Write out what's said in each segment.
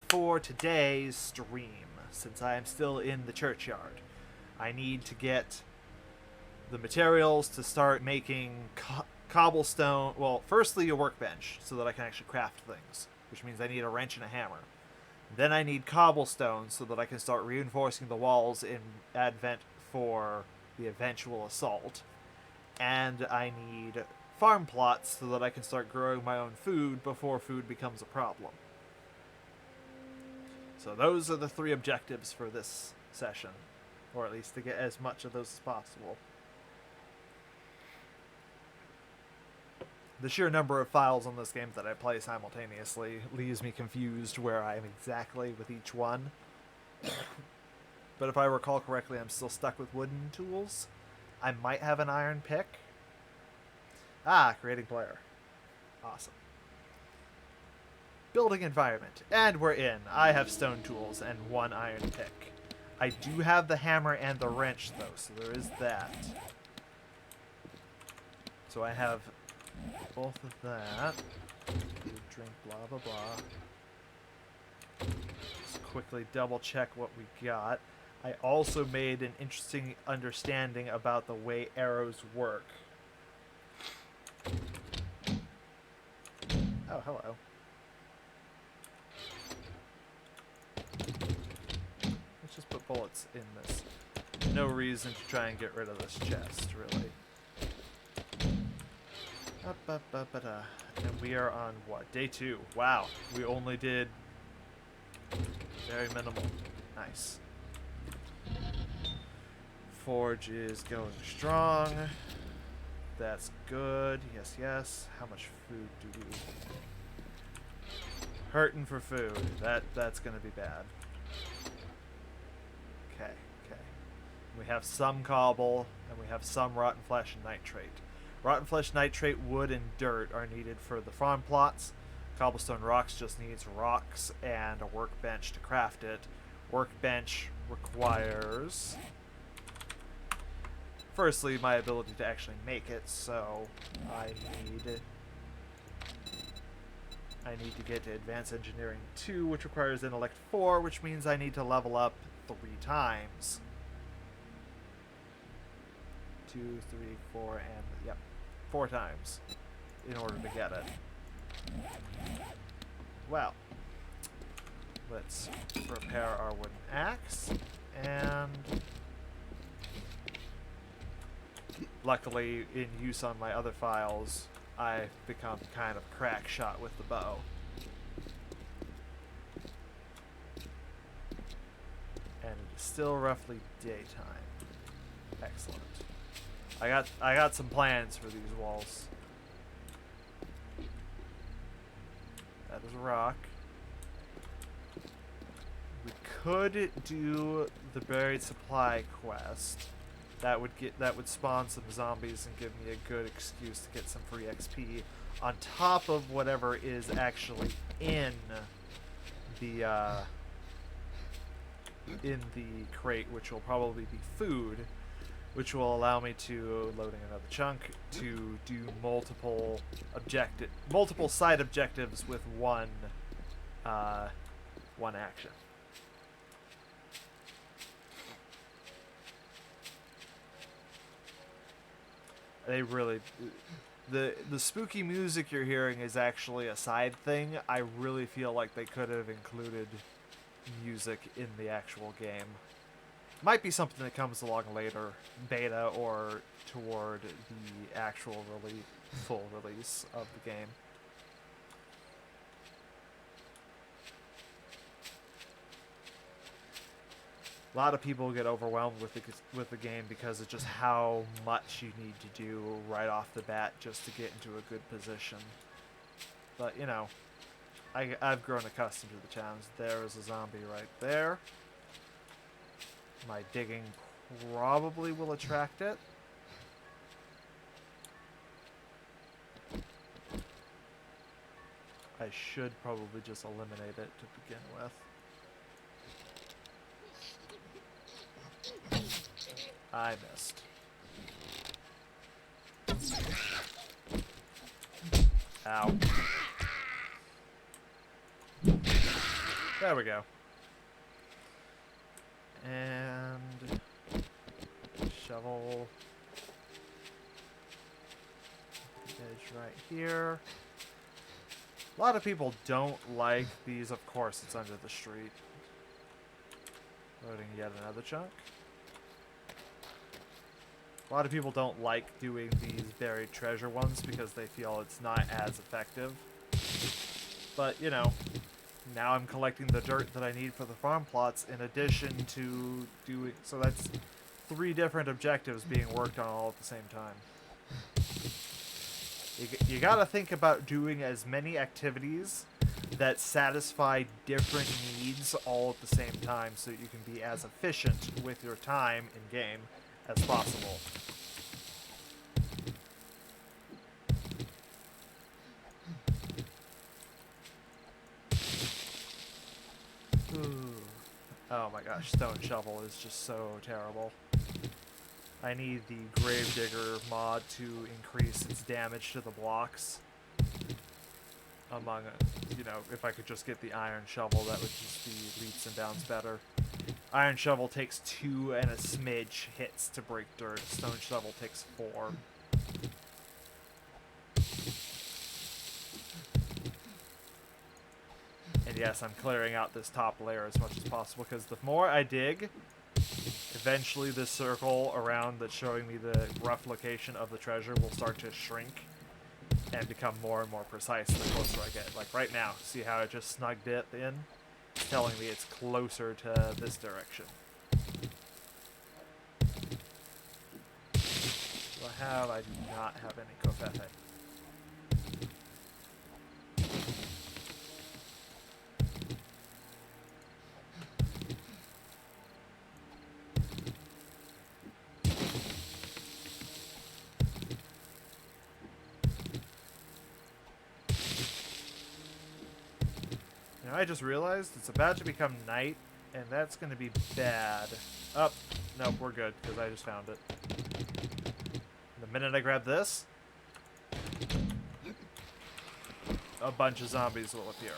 for today's stream, since I am still in the churchyard, I need to get the materials to start making cobblestone. Well, firstly, a workbench so that I can actually craft things, which means I need a wrench and a hammer. Then I need cobblestone so that I can start reinforcing the walls in Advent for the eventual assault. And I need farm plots so that I can start growing my own food before food becomes a problem. So those are the 3 objectives for this session, or at least to get as much of those as possible. The sheer number of files on this game that I play simultaneously leaves me confused where I am exactly with each one. But if I recall correctly, I'm still stuck with wooden tools. I might have an iron pick. Creating player. Awesome. Building environment. And we're in. I have stone tools and 1 iron pick. I do have the hammer and the wrench, though, so there is that. So I have both of that. Food, drink, blah, blah, blah. Just quickly double check what we got. I also made an interesting understanding about the way arrows work. Oh, hello. Let's just put bullets in this. No reason to try and get rid of this chest, really. And we are on what? Day 2. Wow. We only did very minimal. Nice. Forge is going strong. That's good. Yes, yes. How much food do we... Hurting for food. That's gonna be bad. Okay, okay. We have some cobble, and we have some rotten flesh and nitrate. Rotten flesh, nitrate, wood, and dirt are needed for the farm plots. Cobblestone rocks just needs rocks and a workbench to craft it. Workbench requires... Firstly, my ability to actually make it, so I need to get to Advanced Engineering 2, which requires Intellect 4, which means I need to level up 3 times. 2, 3, 4, and, yep, 4 times in order to get it. Well, let's repair our wooden axe, and luckily, in use on my other files, I've become kind of crack shot with the bow. And it is still roughly daytime. Excellent. I got some plans for these walls. That is a rock. We could do the buried supply quest. That would spawn some zombies and give me a good excuse to get some free XP on top of whatever is actually in the crate, which will probably be food, which will allow me to, loading another chunk, to do multiple side objectives with one action. They really... The spooky music you're hearing is actually a side thing. I really feel like they could have included music in the actual game. Might be something that comes along later, beta or toward the actual full release of the game. A lot of people get overwhelmed with the game because of just how much you need to do right off the bat just to get into a good position. But, you know, I've grown accustomed to the challenge. There is a zombie right there. My digging probably will attract it. I should probably just eliminate it to begin with. I missed. Ow. There we go. And shovel edge right here. A lot of people don't like these. Of course, it's under the street. Loading yet another chunk. A lot of people don't like doing these buried treasure ones because they feel it's not as effective. But, you know, now I'm collecting the dirt that I need for the farm plots in addition to doing... So that's 3 different objectives being worked on all at the same time. You gotta think about doing as many activities that satisfy different needs all at the same time so you can be as efficient with your time in-game as possible. Ooh. Oh my gosh, Stone Shovel is just so terrible. I need the Gravedigger mod to increase its damage to the blocks. Among, you know, if I could just get the Iron Shovel, that would just be leaps and bounds better. Iron Shovel takes 2 and a smidge hits to break dirt. Stone Shovel takes 4. And yes, I'm clearing out this top layer as much as possible, because the more I dig, eventually this circle around that's showing me the rough location of the treasure will start to shrink and become more and more precise the closer I get. Like right now, see how I just snugged it in? It's telling me it's closer to this direction. Do I have? I do not have any Kofefe. Now I just realized it's about to become night, and that's going to be bad. Oh, nope, we're good, because I just found it. The minute I grab this, a bunch of zombies will appear.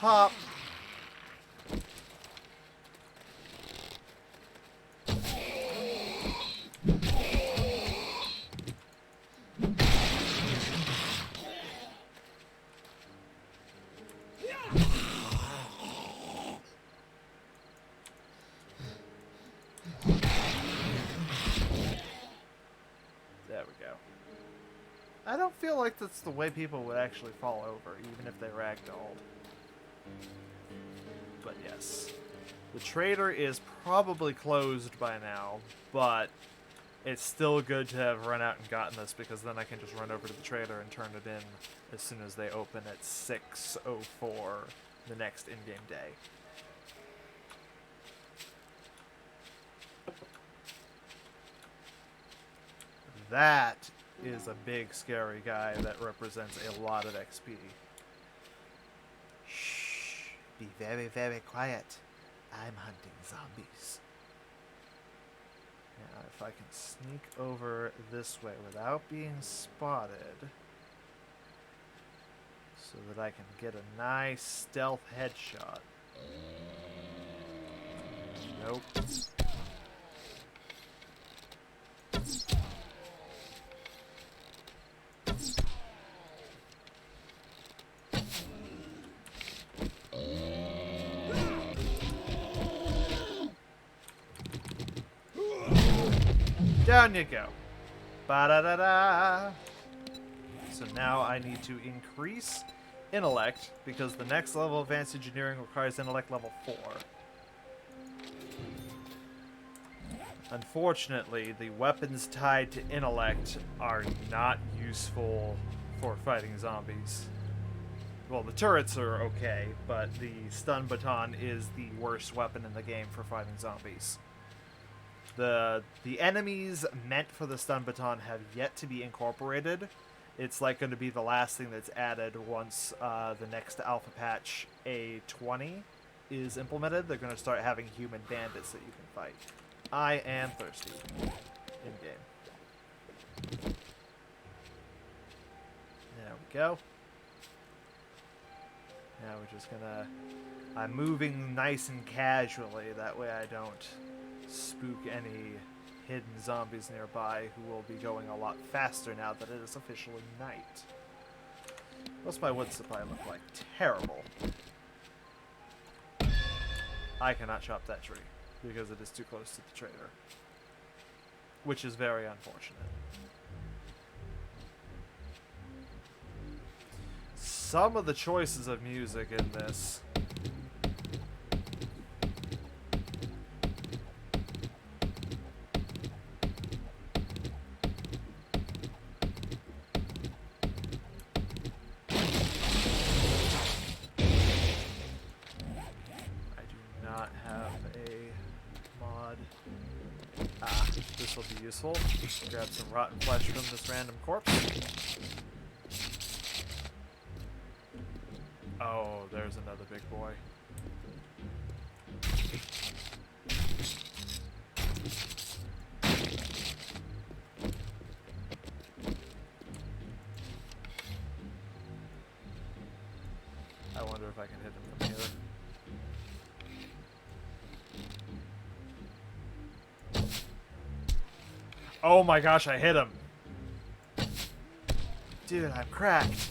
Pop! There we go. I don't feel like that's the way people would actually fall over, even if they ragdolled. But yes. The trader is probably closed by now, but it's still good to have run out and gotten this, because then I can just run over to the trader and turn it in as soon as they open at 6:04 the next in-game day. That is a big, scary guy that represents a lot of XP. Shh. Be very, very quiet. I'm hunting zombies. Now, if I can sneak over this way without being spotted, so that I can get a nice stealth headshot. Nope. Down you go. Ba-da-da-da. So now I need to increase intellect, because the next level of advanced engineering requires intellect level 4. Unfortunately, the weapons tied to intellect are not useful for fighting zombies. Well, the turrets are okay, but the stun baton is the worst weapon in the game for fighting zombies. The enemies meant for the stun baton have yet to be incorporated. It's like going to be the last thing that's added once the next alpha patch A20 is implemented, they're going to start having human bandits that you can fight. I am thirsty. In-game. There we go. Now we're just gonna... I'm moving nice and casually, that way I don't spook any hidden zombies nearby who will be going a lot faster now that it is officially night. What's my wood supply look like? Terrible. I cannot chop that tree because it is too close to the trader, which is very unfortunate. Some of the choices of music in this. I do not have a mod. Ah, this will be useful. Grab some rotten flesh from this random corpse. Oh, there's another big boy. I wonder if I can hit him from here. Oh my gosh, I hit him! Dude, I'm cracked.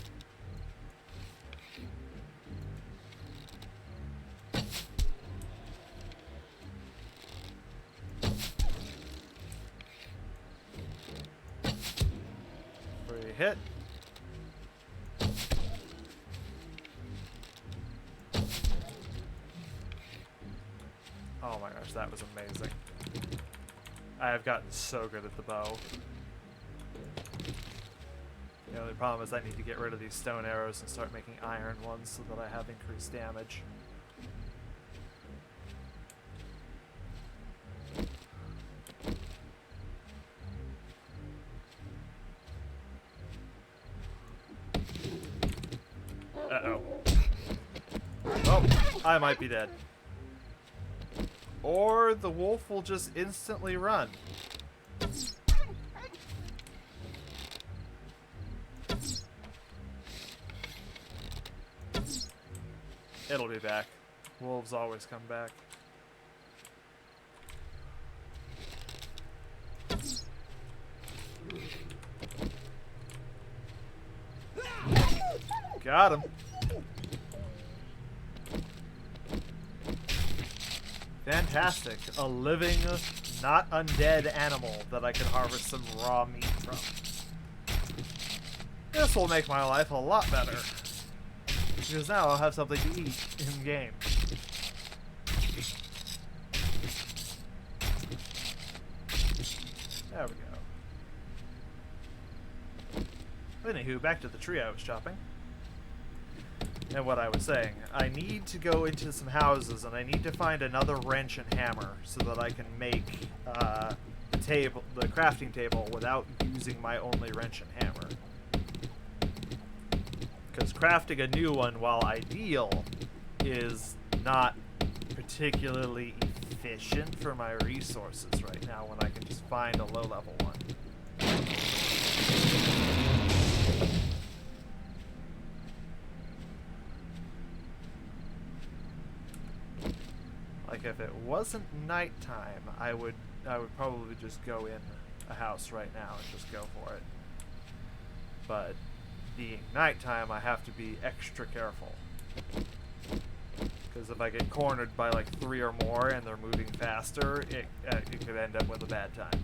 Hit. Oh my gosh, that was amazing. I have gotten so good at the bow. The only problem is I need to get rid of these stone arrows and start making iron ones so that I have increased damage. Uh-oh. Oh, I might be dead. Or the wolf will just instantly run. It'll be back. Wolves always come back. Got him. Fantastic. A living, not undead animal that I can harvest some raw meat from. This will make my life a lot better. Because now I'll have something to eat in-game. There we go. Anywho, back to the tree I was chopping. And what I was saying, I need to go into some houses and I need to find another wrench and hammer so that I can make the crafting table without using my only wrench and hammer. Because crafting a new one, while ideal, is not particularly efficient for my resources right now when I can just find a low-level one. Like if it wasn't nighttime, I would probably just go in a house right now and just go for it. But being nighttime, I have to be extra careful. Because if I get cornered by like 3 or more and they're moving faster, it could end up with a bad time.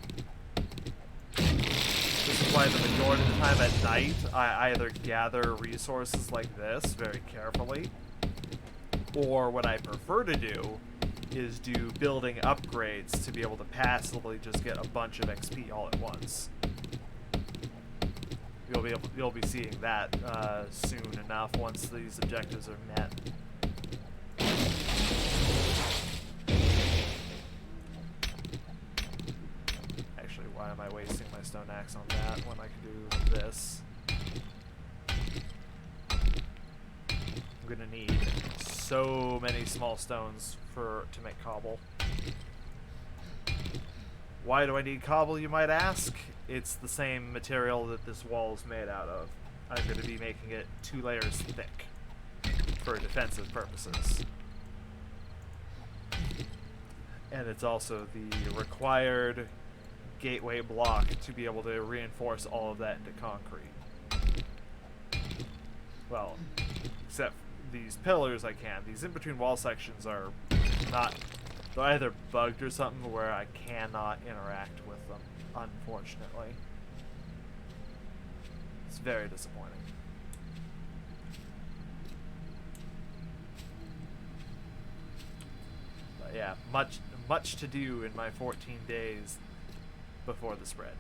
This is why the majority of the time at night, I either gather resources like this very carefully, or what I prefer to do is do building upgrades to be able to passively just get a bunch of XP all at once. You'll be seeing that soon enough once these objectives are met. Actually, why am I wasting my stone axe on that when I can do this? I'm gonna need so many small stones to make cobble. Why do I need cobble, you might ask? It's the same material that this wall is made out of. I'm going to be making it 2 layers thick for defensive purposes. And it's also the required gateway block to be able to reinforce all of that into concrete. Well, except these pillars I can. These in-between wall sections are not... They're either bugged or something where I cannot interact with them, unfortunately. It's very disappointing. But yeah, much to do in my 14 days before the spread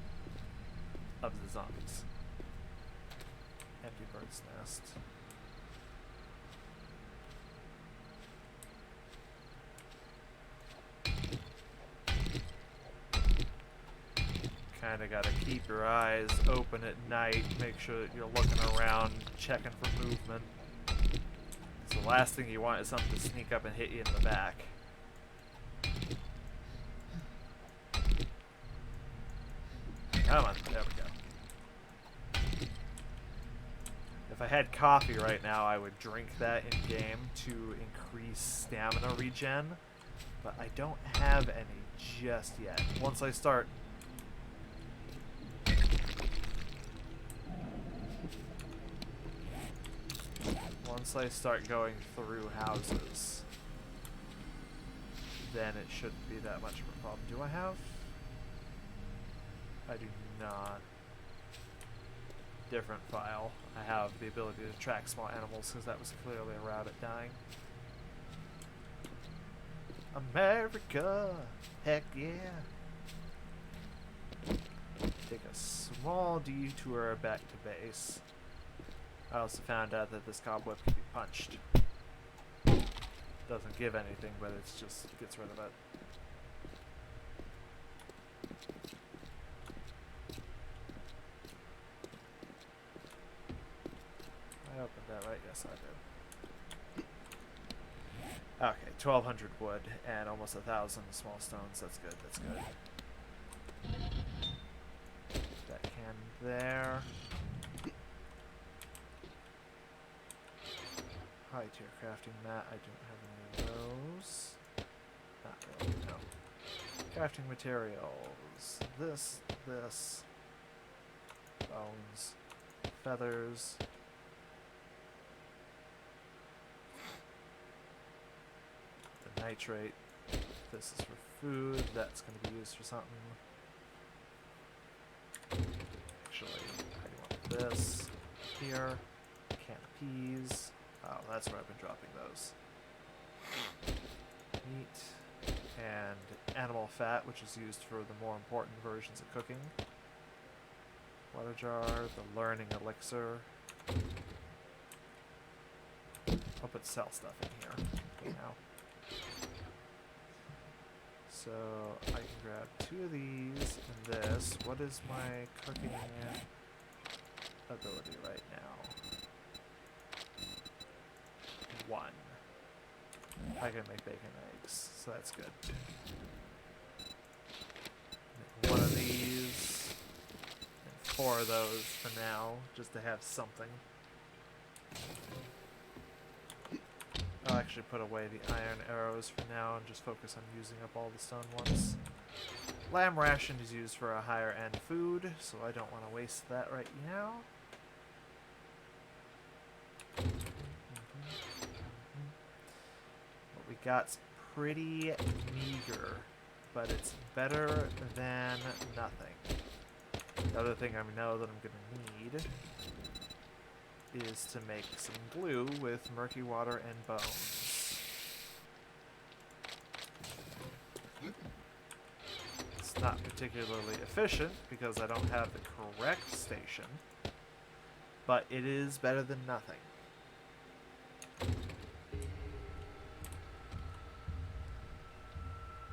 of the zombies. Empty bird's nest. Kinda gotta keep your eyes open at night, make sure that you're looking around, checking for movement. So the last thing you want is something to sneak up and hit you in the back. Come on, there we go. If I had coffee right now, I would drink that in-game to increase stamina regen, but I don't have any just yet. Once I start going through houses, then it shouldn't be that much of a problem. Do I have? I do not. Different file. I have the ability to track small animals because that was clearly a rabbit dying. America! Heck yeah! Take a small detour back to base. I also found out that this cobweb can be punched. Doesn't give anything, but it just gets rid of it. I opened that right? Yes, I did. Okay, 1,200 wood and almost 1,000 small stones. That's good, that's good. That can there. High tier crafting mat. I don't have any of those. Not really, no. Crafting materials. This. Bones. Feathers. The nitrate. This is for food. That's going to be used for something. Actually, I want this here. Can of peas. Oh, that's where I've been dropping those. Meat and animal fat, which is used for the more important versions of cooking. Water jar, the learning elixir. I'll put sell stuff in here for now. So I can grab 2 of these and this. What is my cooking ability right now? 1. I can make bacon and eggs, so that's good. Make 1 of these, and 4 of those for now, just to have something. I'll actually put away the iron arrows for now and just focus on using up all the stone ones. Lamb ration is used for a higher end food, so I don't want to waste that right now. What we got's pretty meager, but it's better than nothing. The other thing I know that I'm going to need is to make some glue with murky water and bones. It's not particularly efficient because I don't have the correct station, but it is better than nothing.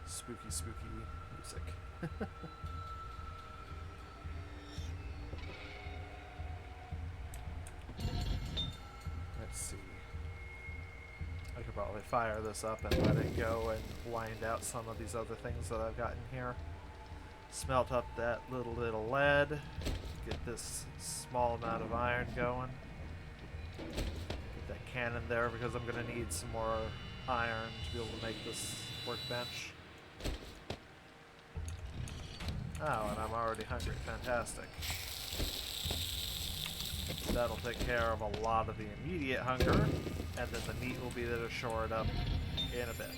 Spooky, spooky music. Let's see. I could probably fire this up and let it go and wind out some of these other things that I've got in here. Smelt up that little lead. Get this small amount of iron going. Get that cannon there because I'm going to need some more iron to be able to make this workbench. Oh, and I'm already hungry. Fantastic. So that'll take care of a lot of the immediate hunger, and then the meat will be there to shore it up in a bit.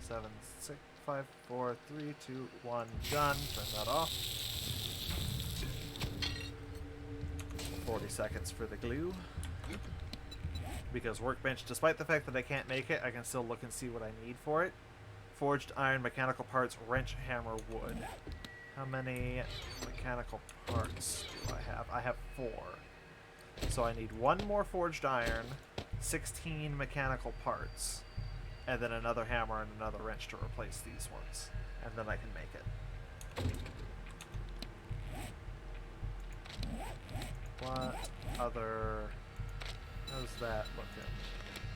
7, 6, 5, 4, 3, 2, 1, done. Turn that off. 40 seconds for the glue. Because workbench, despite the fact that I can't make it, I can still look and see what I need for it. Forged iron, mechanical parts, wrench, hammer, wood. How many mechanical parts do I have? I have 4. So I need 1 more forged iron, 16 mechanical parts, and then another hammer and another wrench to replace these ones. And then I can make it. What other... How's that looking?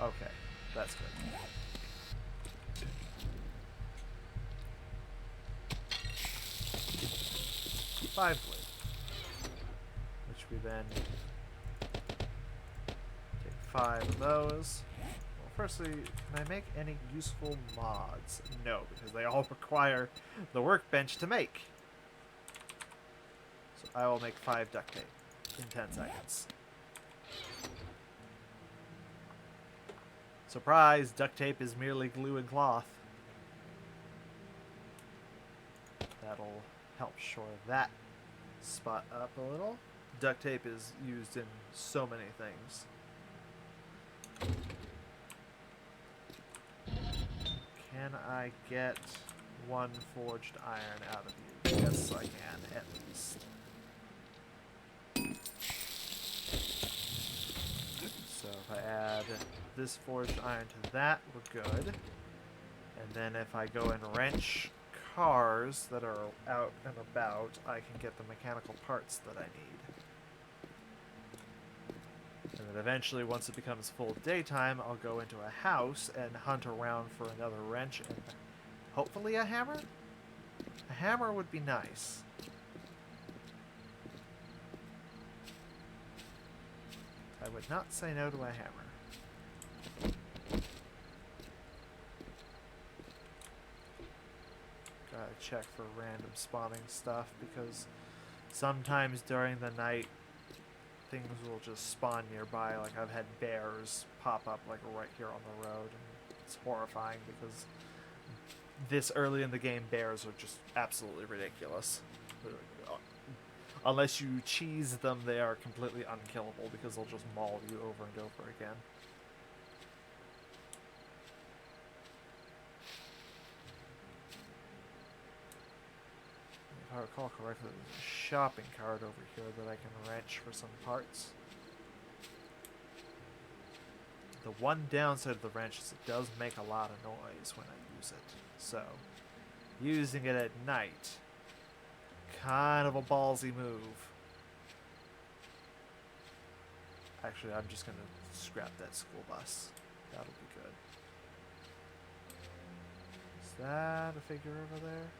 Okay, that's good. Five glue. Which we then take 5 of those. Well, firstly, can I make any useful mods? No, because they all require the workbench to make. So I will make 5 duct tape in 10 seconds. Surprise! Duct tape is merely glue and cloth. That'll help shore that spot up a little. Duct tape is used in so many things. Can I get 1 forged iron out of you? Yes, I can, at least. So if I add this forged iron to that, we're good. And then if I go and wrench cars that are out and about, I can get the mechanical parts that I need. And then eventually, once it becomes full daytime, I'll go into a house and hunt around for another wrench and hopefully a hammer? A hammer would be nice. I would not say no to a hammer. Gotta check for random spawning stuff because sometimes during the night things will just spawn nearby. Like I've had bears pop up like right here on the road, and it's horrifying because this early in the game bears are just absolutely ridiculous. Unless you cheese them, they are completely unkillable because they'll just maul you over and over again. If I recall correctly, there's a shopping cart over here that I can wrench for some parts. The one downside of the wrench is it does make a lot of noise when I use it. So, using it at night, kind of a ballsy move. Actually, I'm just going to scrap that school bus. That'll be good. Is that a figure over there?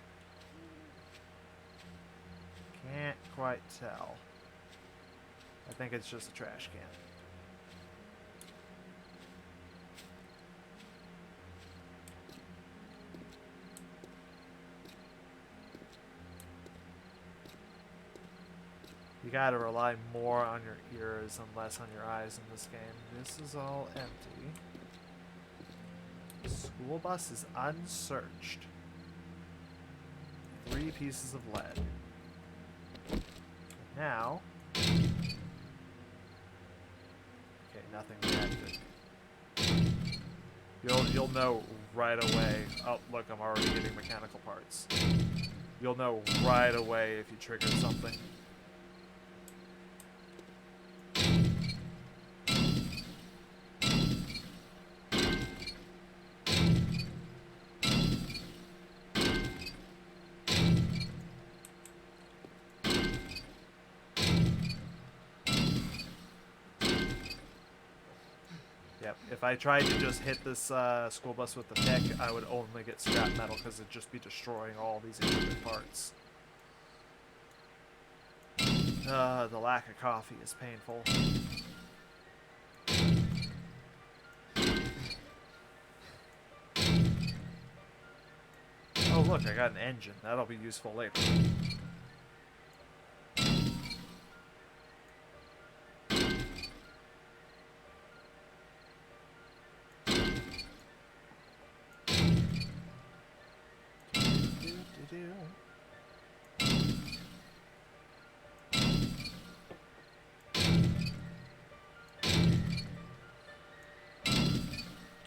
Can't quite tell. I think it's just a trash can. You gotta rely more on your ears and less on your eyes in this game. This is all empty. The school bus is unsearched. 3 pieces of lead. Now, okay, nothing connected. You'll know right away. Oh, look, I'm already getting mechanical parts. You'll know right away if you trigger something. Yep, if I tried to just hit this school bus with the pick, I would only get scrap metal because it'd just be destroying all these equipment parts. The lack of coffee is painful. Oh look, I got an engine. That'll be useful later.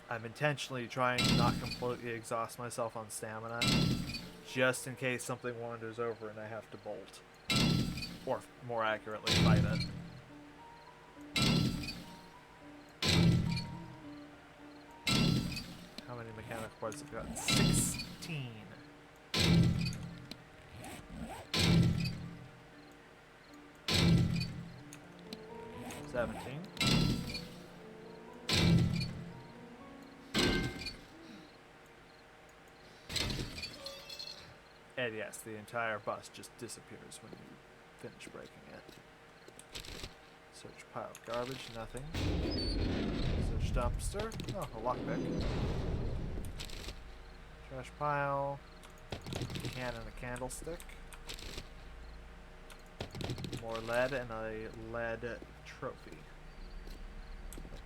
I'm intentionally trying to not completely exhaust myself on stamina, just in case something wanders over and I have to bolt. Or, more accurately, fight it. How many mechanical parts have I got? 16. 17. And yes, the entire bus just disappears when you finish breaking it. Search pile of garbage, nothing. Search dumpster. Oh, a lockpick. Trash pile. Can and a candlestick. More lead and a lead trophy.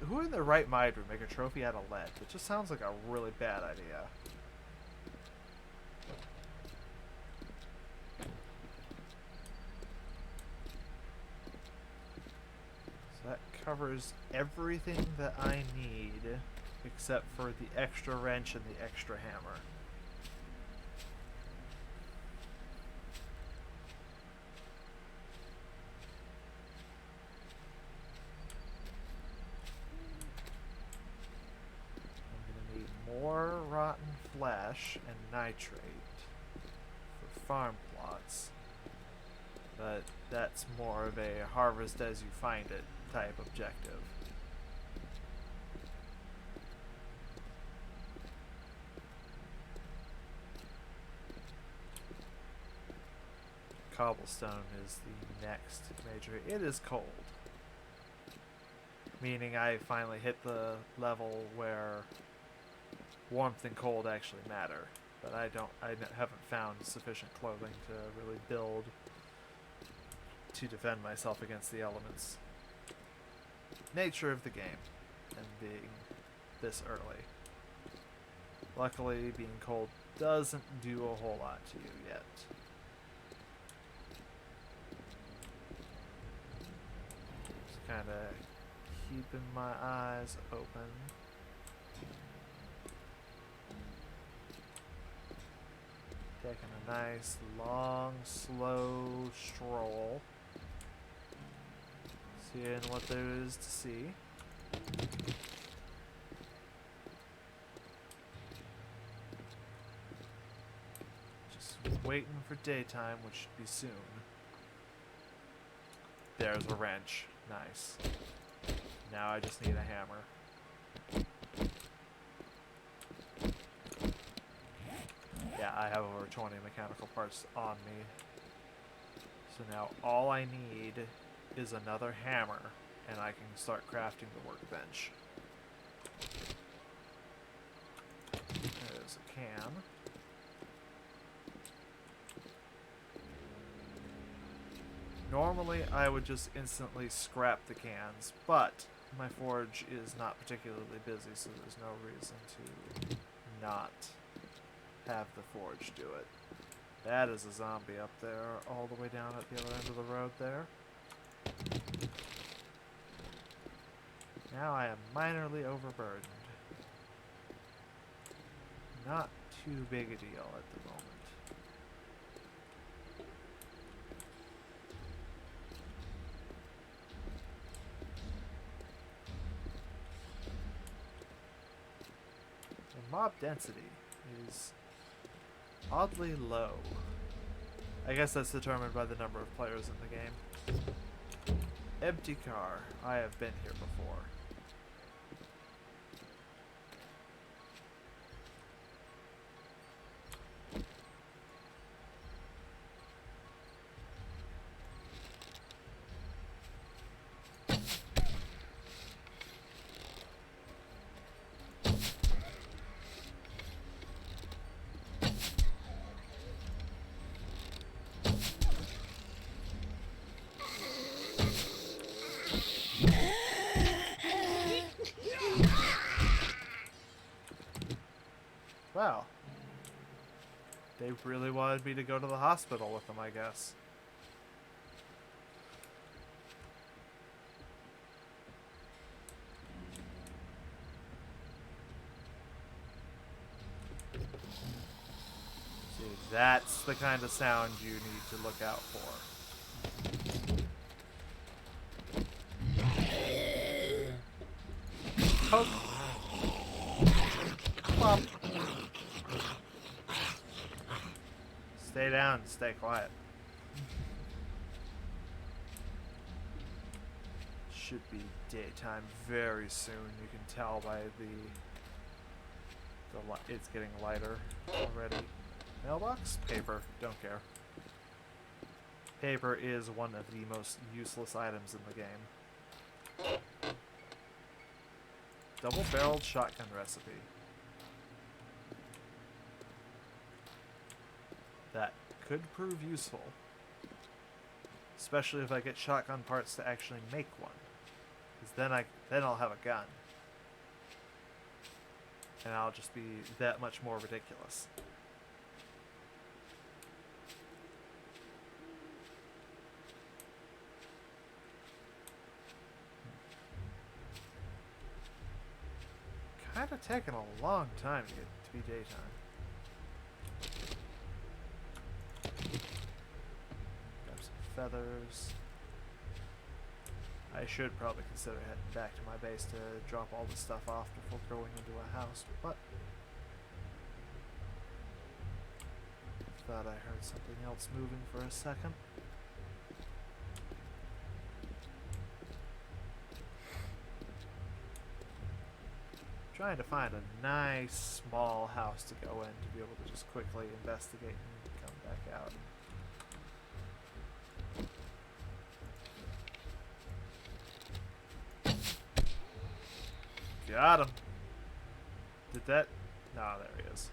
Who in their right mind would make a trophy out of lead? It just sounds like a really bad idea. So that covers everything that I need except for the extra wrench and the extra hammer. More rotten flesh and nitrate for farm plots, but that's more of a harvest as you find it type objective. Cobblestone is the next major. It is cold, meaning I finally hit the level where warmth and cold actually matter, but I haven't found sufficient clothing to really build to defend myself against the elements. Nature of the game and being this early. Luckily, being cold doesn't do a whole lot to you yet. Just kind of keeping my eyes open. Taking a nice, long, slow stroll. Seeing what there is to see. Just waiting for daytime, which should be soon. There's a wrench. Nice. Now I just need a hammer. Yeah, I have over 20 mechanical parts on me. So now all I need is another hammer, and I can start crafting the workbench. There's a can. Normally, I would just instantly scrap the cans, but my forge is not particularly busy, so there's no reason to not have the forge do it. That is a zombie up there, all the way down at the other end of the road there. Now I am minorly overburdened. Not too big a deal at the moment. The mob density is oddly low. I guess that's determined by the number of players in the game. Empty car. I have been here before. They really wanted me to go to the hospital with them, I guess. See, that's the kind of sound you need to look out for. Poke. Plop. Stay down, stay quiet. Should be daytime very soon. You can tell by it's getting lighter already. Mailbox? Paper. Don't care. Paper is one of the most useless items in the game. Double-barreled shotgun recipe. That could prove useful. Especially if I get shotgun parts to actually make one. Because then I'll have a gun. And I'll just be that much more ridiculous. Kind of taking a long time to get to be daytime. Grab some feathers. I should probably consider heading back to my base to drop all this stuff off before going into a house, but thought I heard something else moving for a second. Trying to find a nice small house to go in to be able to just quickly investigate and come back out. Got him. Did that? No, there he is.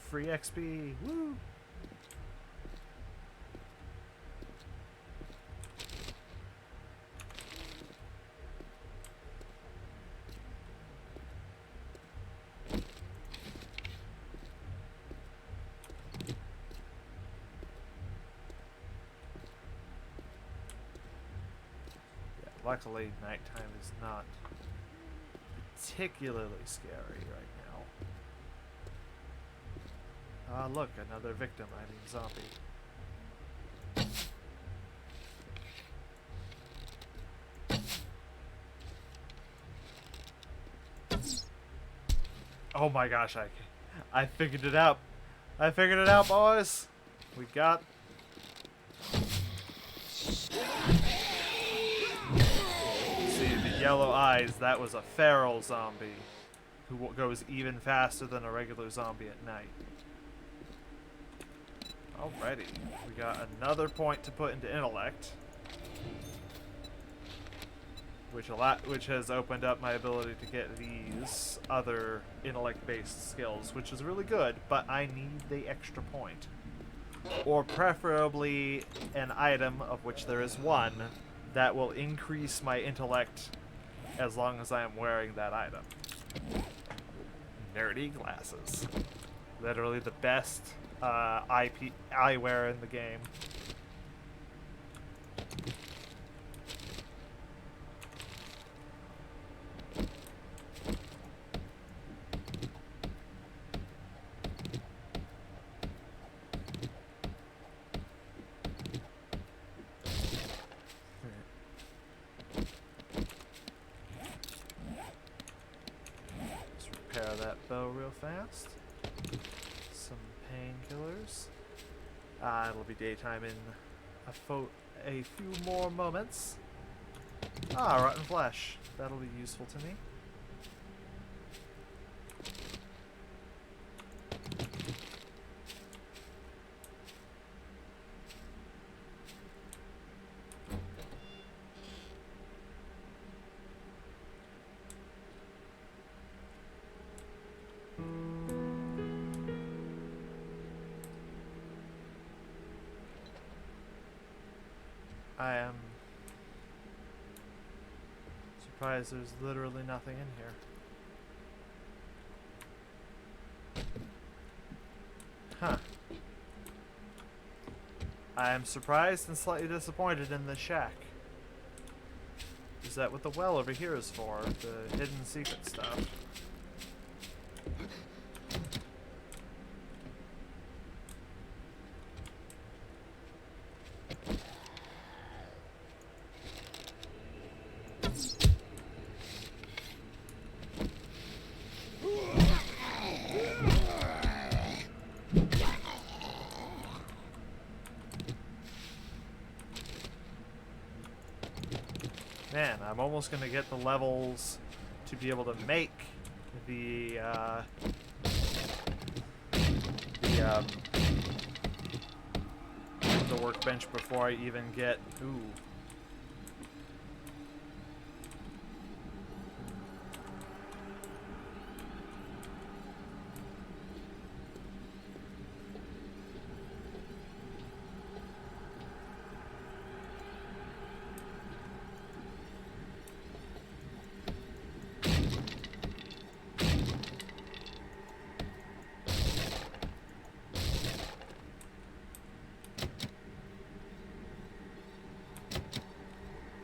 Free XP. Woo! Luckily, nighttime is not particularly scary right now. Ah, look, another victim, I mean zombie. Oh my gosh, I figured it out. I figured it out, boys. We got... Yellow eyes, that was a feral zombie who goes even faster than a regular zombie at night. Alrighty, we got another point to put into intellect, which has opened up my ability to get these other intellect-based skills, which is really good, but I need the extra point. Or preferably an item, of which there is one, that will increase my intellect as long as I am wearing that item. Nerdy glasses. Literally the best eyewear in the game. Repair that bow real fast. Some painkillers. It'll be daytime in a few more moments. Rotten flesh. That'll be useful to me. I am surprised there's literally nothing in here. Huh. I am surprised and slightly disappointed in this shack. Is that what the well over here is for? The hidden secret stuff? Man, I'm almost gonna get the levels to be able to make the workbench before I even get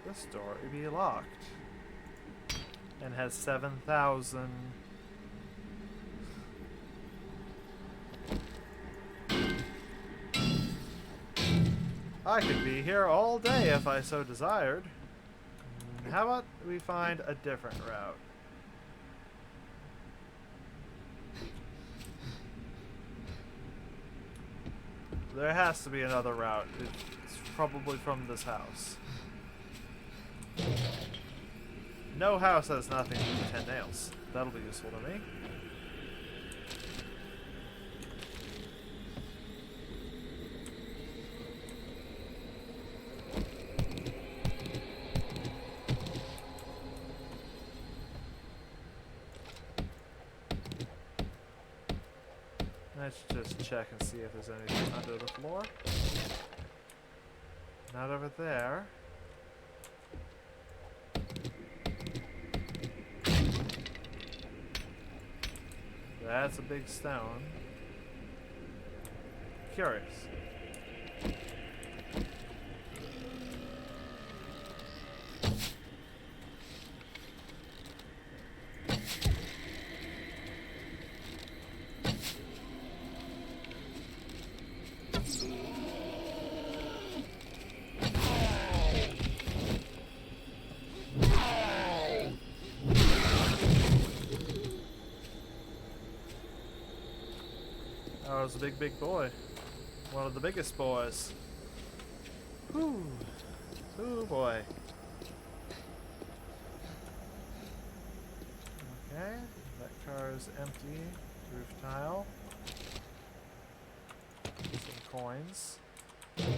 this door be locked and has 7,000. I could be here all day if I so desired. How about we find a different route? There has to be another route. It's probably from this house. No house has nothing but 10 nails. That'll be useful to me. Let's just check and see if there's anything under the floor. Not over there. That's a big stone. Curious. Oh, it's a big boy. One of the biggest boys. Whew. Ooh boy. Okay, that car is empty. Roof tile. Some coins. Okay,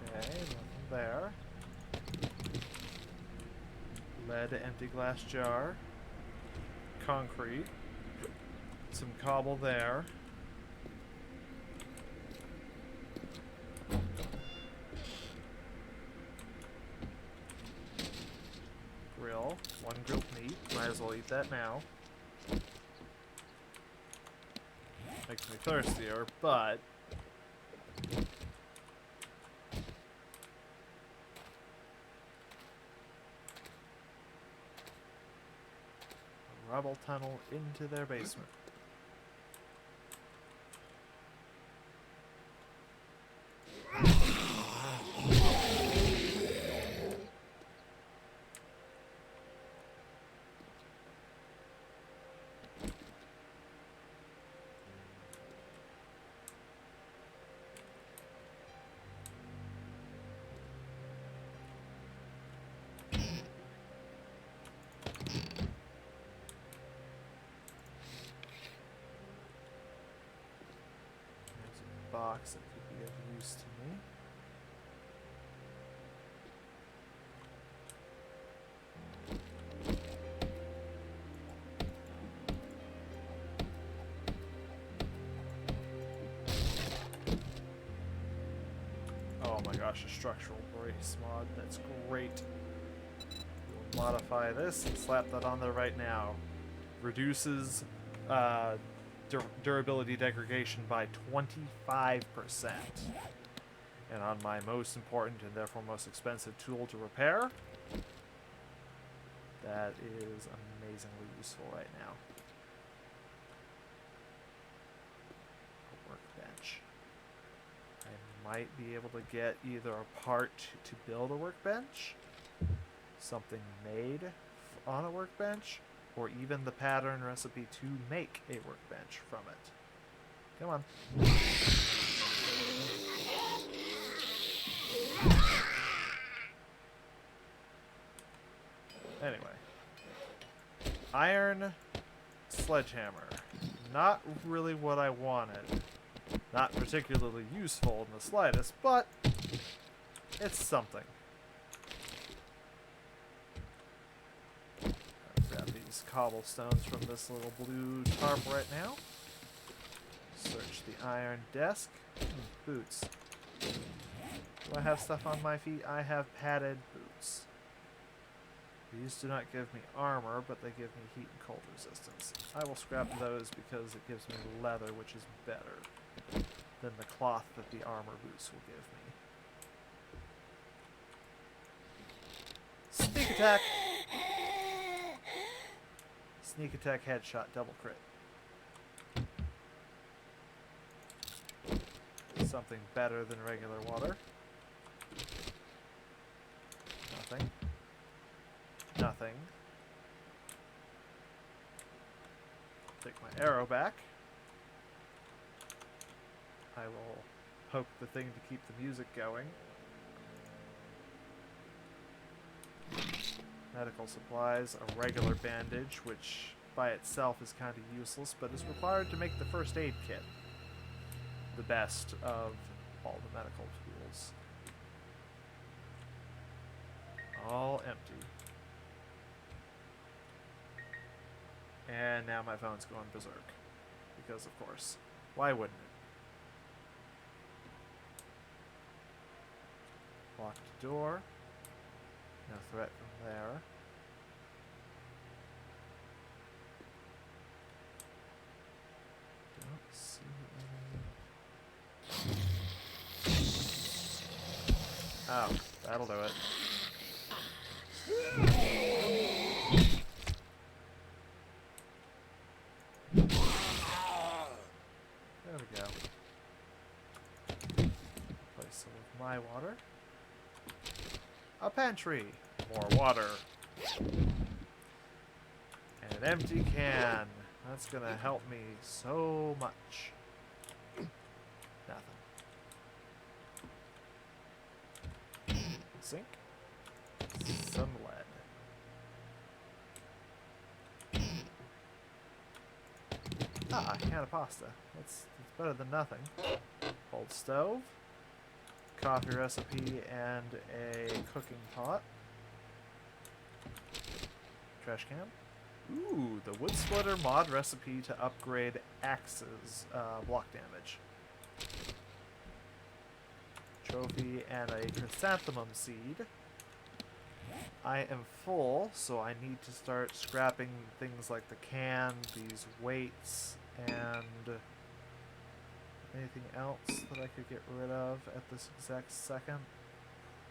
nothing there. Lead, empty glass jar. Concrete. Some cobble there. Grill. One grilled meat. Might as well eat that now. Makes me thirstier, but a rubble tunnel into their basement. Box that could be of use to me. gosh, a structural brace mod. That's great. We'll modify this and slap that on there right now. Reduces durability degradation by 25%. And on my most important and therefore most expensive tool to repair, that is amazingly useful right now. A workbench. I might be able to get either a part to build a workbench, something made on a workbench, or even the pattern recipe to make a workbench from it. Come on. Anyway. Iron sledgehammer. Not really what I wanted. Not particularly useful in the slightest, but it's something. I'll grab these cobblestones from this little blue tarp right now. Search the iron desk. Boots. Do I have stuff on my feet? I have padded boots. These do not give me armor, but they give me heat and cold resistance. I will scrap those because it gives me leather, which is better than the cloth that the armor boots will give me. Sneak attack! Sneak attack, headshot, double crit. Something better than regular water. Nothing. Nothing. Take my arrow back. I will poke the thing to keep the music going. Medical supplies, a regular bandage, which by itself is kind of useless, but is required to make the first aid kit the best of all the medical tools. All empty. And now my phone's going berserk. Because of course. Why wouldn't it? Locked door. No threat from there. Don't see any. Oh, that'll do it. There we go. Place some of my water. A pantry. More water. And an empty can. That's gonna help me so much. Nothing. Sink. Some lead. Ah, a can of pasta. That's better than nothing. Old stove. Coffee recipe and a cooking pot. Trash can. Ooh, the wood splitter mod recipe to upgrade axes block damage. Trophy and a chrysanthemum seed. I am full, so I need to start scrapping things like the can, these weights, and anything else that I could get rid of at this exact second.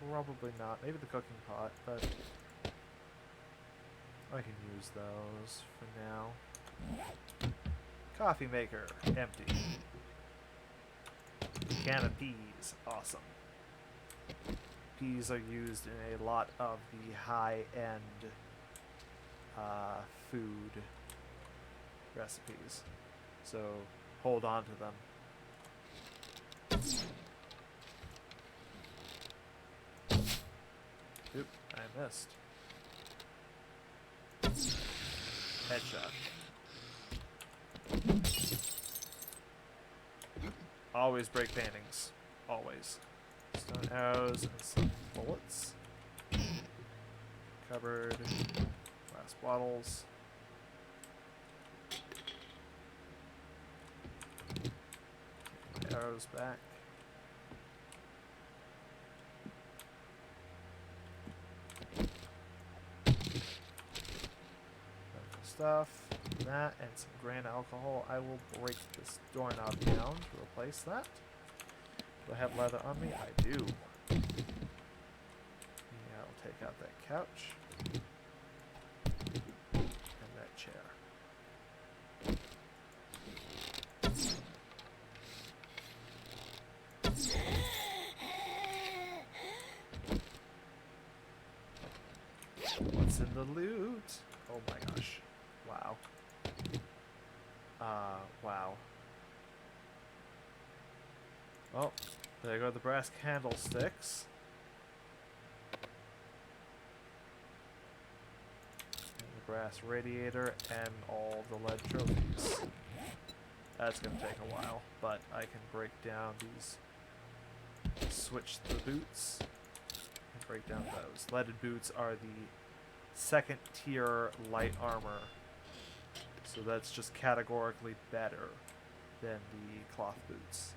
Probably not. Maybe the cooking pot, but I can use those for now. Coffee maker, empty. Can of peas, awesome. Peas are used in a lot of the high-end food recipes, so hold on to them. Oop, I missed. Headshot. Always break paintings. Always. Stone arrows and some bullets. Cupboard. Glass bottles. Arrows back. stuff, that, and some grain alcohol. I will break this doorknob down to replace that. Do I have leather on me? I do. Yeah, I'll take out that couch. And that chair. What's in the loot? Oh my gosh. Wow. Wow. Oh, there go the brass candlesticks. And the brass radiator and all the lead trophies. That's gonna take a while, but I can break down these. Switch the boots. And break down those. Leaded boots are the second tier light armor. So that's just categorically better than the cloth boots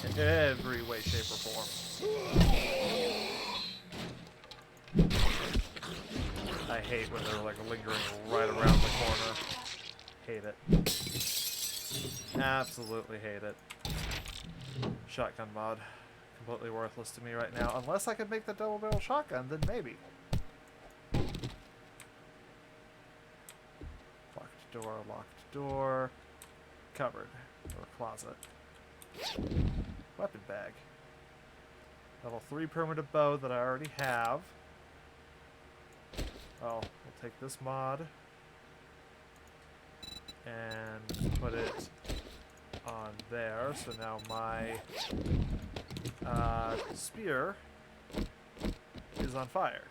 in every way, shape, or form. I hate when they're like lingering right around the corner. Hate it. Absolutely hate it. Shotgun mod. Completely worthless to me right now. Unless I could make the double barrel shotgun, then maybe. Locked door. Cupboard. Or closet. Weapon bag. Level 3 primitive bow that I already have. Oh, we'll take this mod. And put it on there. So now my spear is on fire.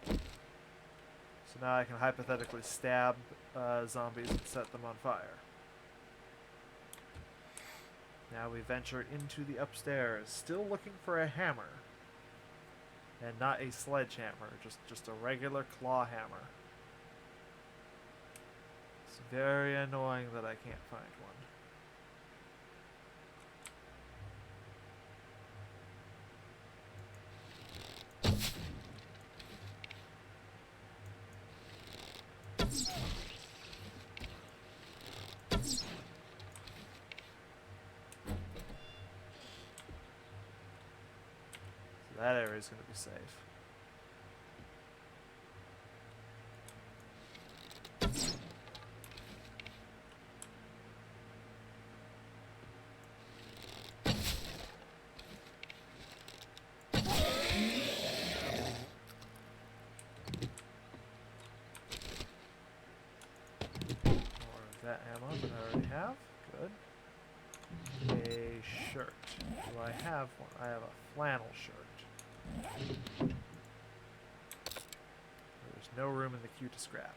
So now I can hypothetically stab zombies and set them on fire. Now we venture into the upstairs, still looking for a hammer. And not a sledgehammer, just a regular claw hammer. It's very annoying that I can't find one. That area is going to be safe. More of that ammo that I already have. Good. A shirt. Do I have one? I have a flannel shirt. There's no room in the queue to scrap.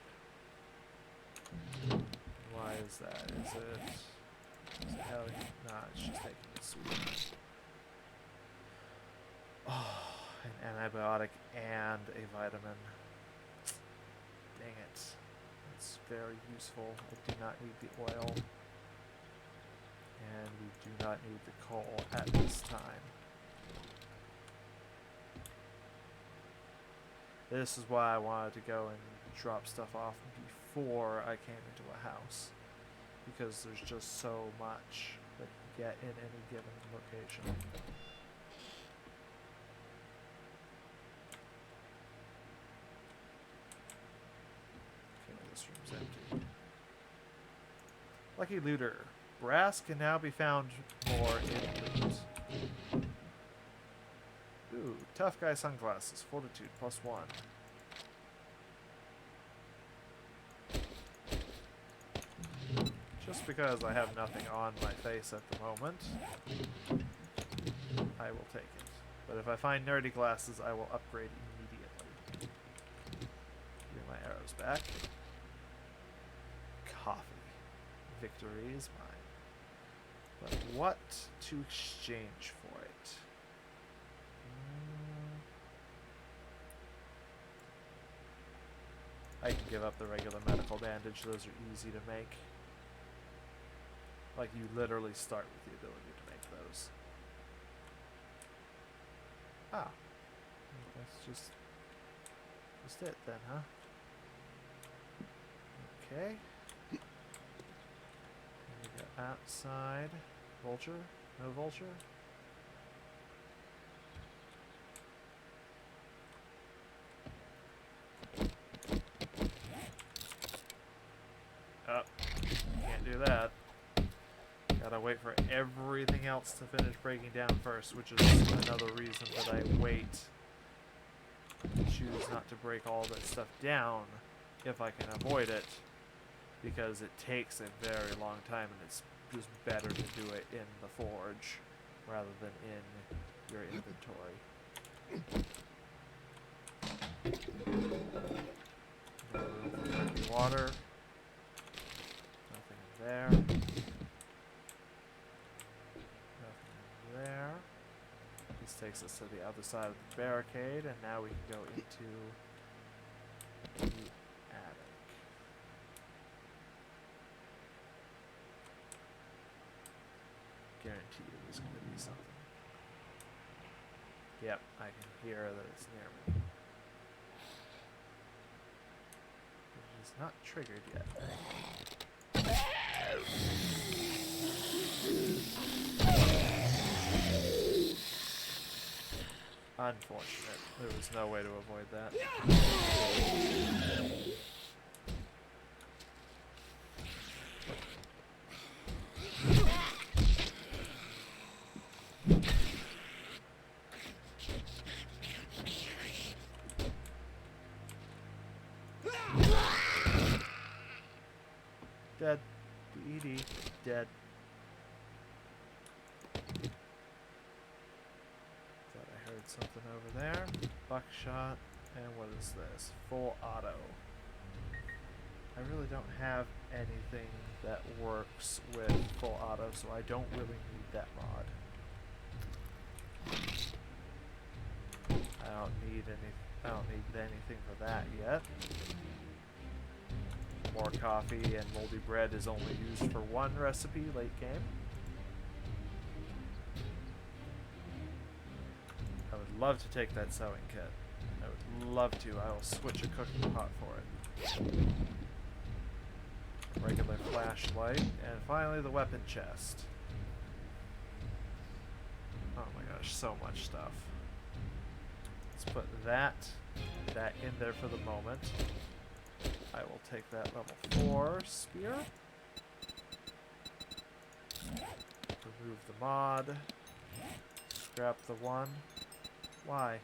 Why is that? Is it how? Nah, it's just taking the sweet. Oh, an antibiotic and a vitamin. Dang it. It's very useful. I do not need the oil. And we do not need the coal at this time. This is why I wanted to go and drop stuff off before I came into a house. Because there's just so much that you get in any given location. Okay, this room's empty. Lucky looter. Brass can now be found more in loot. Ooh, tough guy sunglasses. Fortitude +1. Just because I have nothing on my face at the moment, I will take it. But if I find nerdy glasses, I will upgrade immediately. Give my arrows back. Coffee. Victory is mine. But what to exchange for it? I can give up the regular medical bandage. Those are easy to make. Like, you literally start with the ability to make those. Ah. That's just it then, huh? Okay. We go outside. Vulture? No vulture? Oh, can't do that. Gotta wait for everything else to finish breaking down first, which is another reason that I wait. Choose not to break all that stuff down if I can avoid it, because it takes a very long time and it's just better to do it in the forge rather than in your inventory. No room for murky water. Nothing in there. Nothing in there. This takes us to the other side of the barricade, and now we can go into the attic. Guarantee you there's going to be something. Yep, I can hear that it's near me. It is not triggered yet. Unfortunate. There was no way to avoid that. Dead. Edie. Dead. Thought I heard something over there. Buckshot. And what is this? Full auto. I really don't have anything that works with full auto, so I don't really need that mod. I don't need anything for that yet. More coffee and moldy bread is only used for one recipe late game. I would love to take that sewing kit. I would love to. I will switch a cooking pot for it. Regular flashlight, and finally the weapon chest. Oh my gosh, so much stuff. Let's put that in there for the moment. I will take that level 4 spear. Remove the mod. Scrap the one. Why?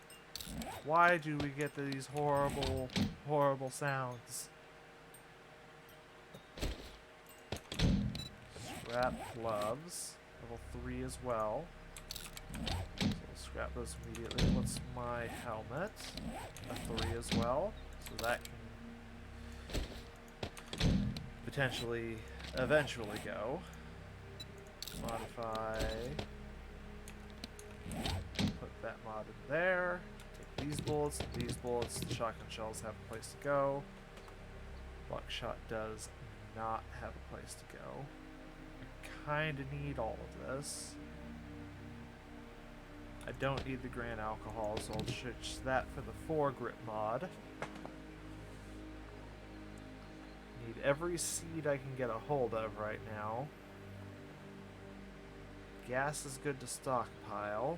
Why do we get these horrible, horrible sounds? Scrap gloves. Level 3 as well. So we'll scrap those immediately. What's my helmet? A 3 as well. So that can potentially, eventually go. Modify. Put that mod in there. Take these bullets and these bullets. The shotgun shells have a place to go. Buckshot does not have a place to go. I kinda need all of this. I don't need the Grand Alcohol, so I'll switch that for the foregrip mod. Need every seed I can get a hold of right now. Gas is good to stockpile.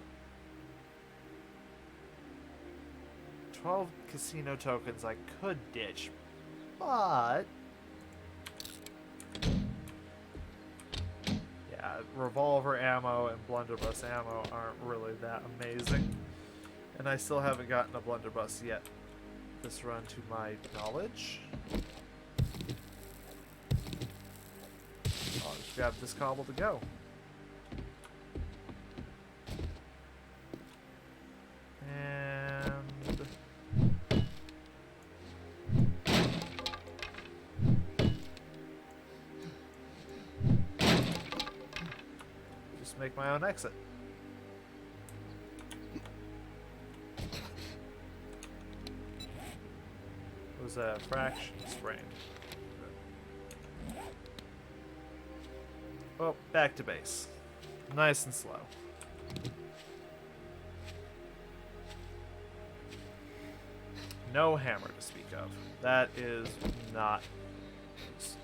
12 casino tokens I could ditch, but yeah, revolver ammo and blunderbuss ammo aren't really that amazing. And I still haven't gotten a blunderbuss yet this run to my knowledge. I'll just grab this cobble to go. And just make my own exit. It was a fraction sprained. Well, back to base. Nice and slow. No hammer to speak of. That is not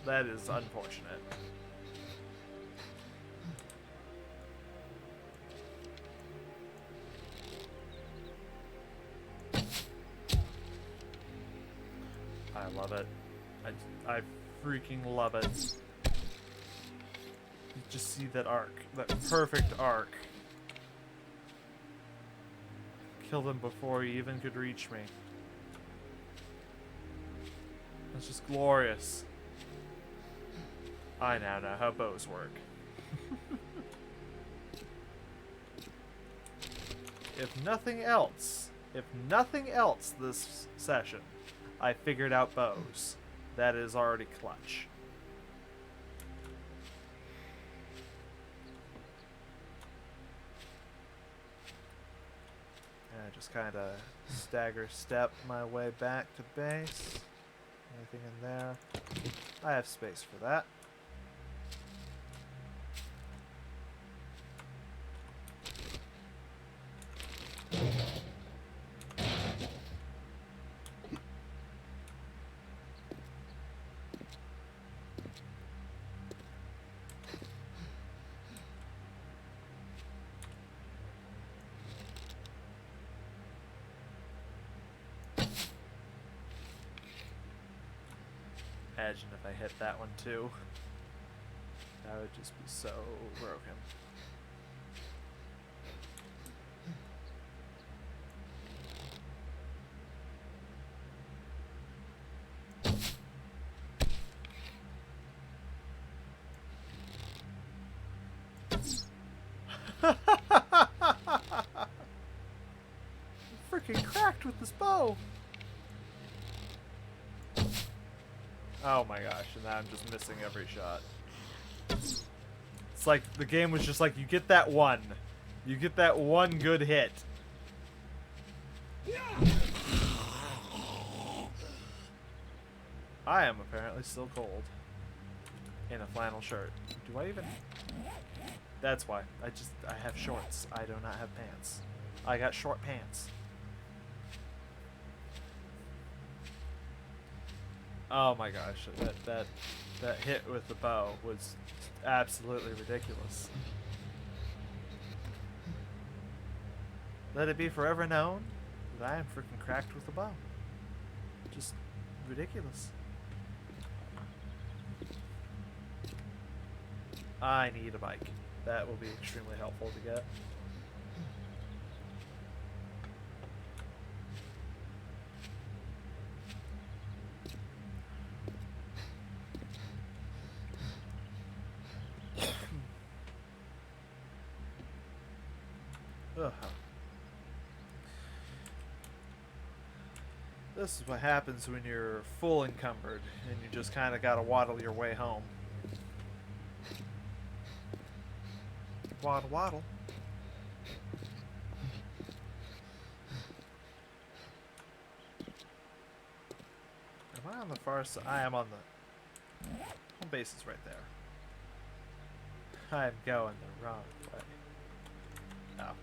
That is unfortunate. I love it. I freaking love it. You just see that arc. That perfect arc. Killed him before he even could reach me. That's just glorious. I now know how bows work. If nothing else this session, I figured out bows. That is already clutch. And I just kind of stagger step my way back to base. Anything in there? I have space for that. Imagine if I hit that one too. That would just be so broken. Freaking cracked with this bow. Oh my gosh, and now I'm just missing every shot. It's like the game was just like, you get that one. You get that one good hit. I am apparently still cold. In a flannel shirt. Do I even... That's why. I have shorts. I do not have pants. I got short pants. Oh my gosh, that hit with the bow was absolutely ridiculous. Let it be forever known that I am freaking cracked with the bow. Just ridiculous. I need a bike. That will be extremely helpful to get. Ugh. This is what happens when you're full encumbered and you just kind of gotta waddle your way home. Waddle, waddle. Am I on the far side? I am on the... Home base is right there. I'm going the wrong way. Oh.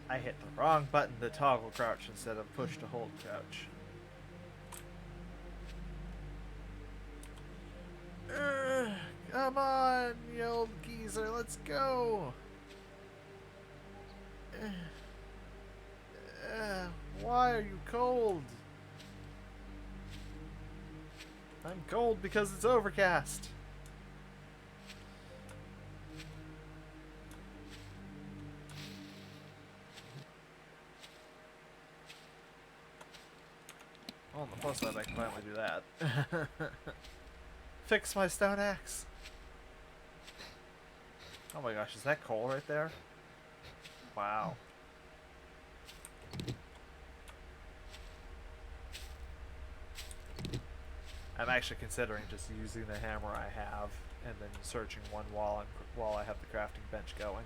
I hit the wrong button to toggle crouch instead of push to hold crouch. Come on, you old geezer, let's go! Why are you cold? I'm cold because it's overcast. On the plus side, I can finally do that. Fix my stone axe. Oh my gosh, is that coal right there? Wow. I'm actually considering just using the hammer I have and then searching one wall while I have the crafting bench going.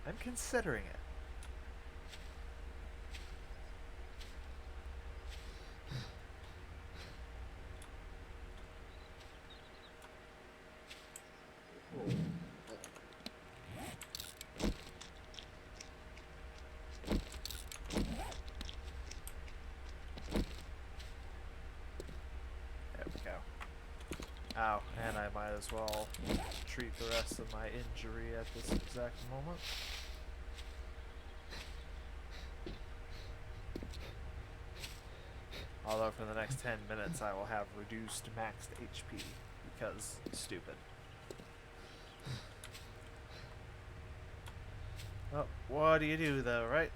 I'm considering it. Ow, and I might as well treat the rest of my injury at this exact moment. Although for the next 10 minutes I will have reduced maxed HP, because stupid. Oh, what do you do though, right?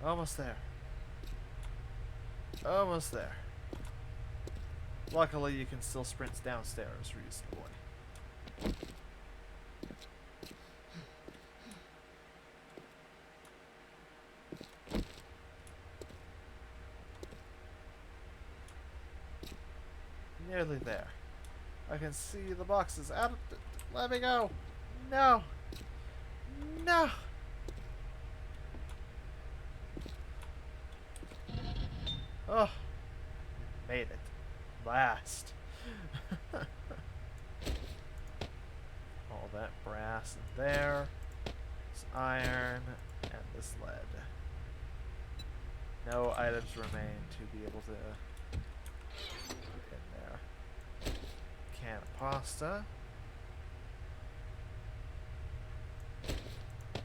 Almost there. Almost there. Luckily you can still sprint downstairs reasonably. Nearly there. I can see the boxes. Out of let me go. No. No. Oh. Made it. Last. All that brass in there. This iron and this lead. No items remain to be able to put in there. Can of pasta.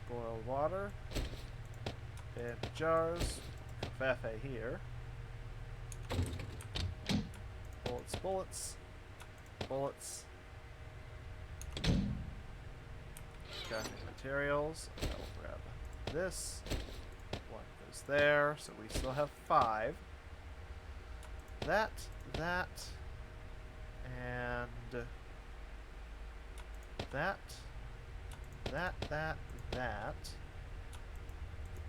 Boiled water. In jars. Covfefe here. Bullets, bullets. Bullets. Crafting materials. I will grab this. One goes there, so we still have 5. That, and that.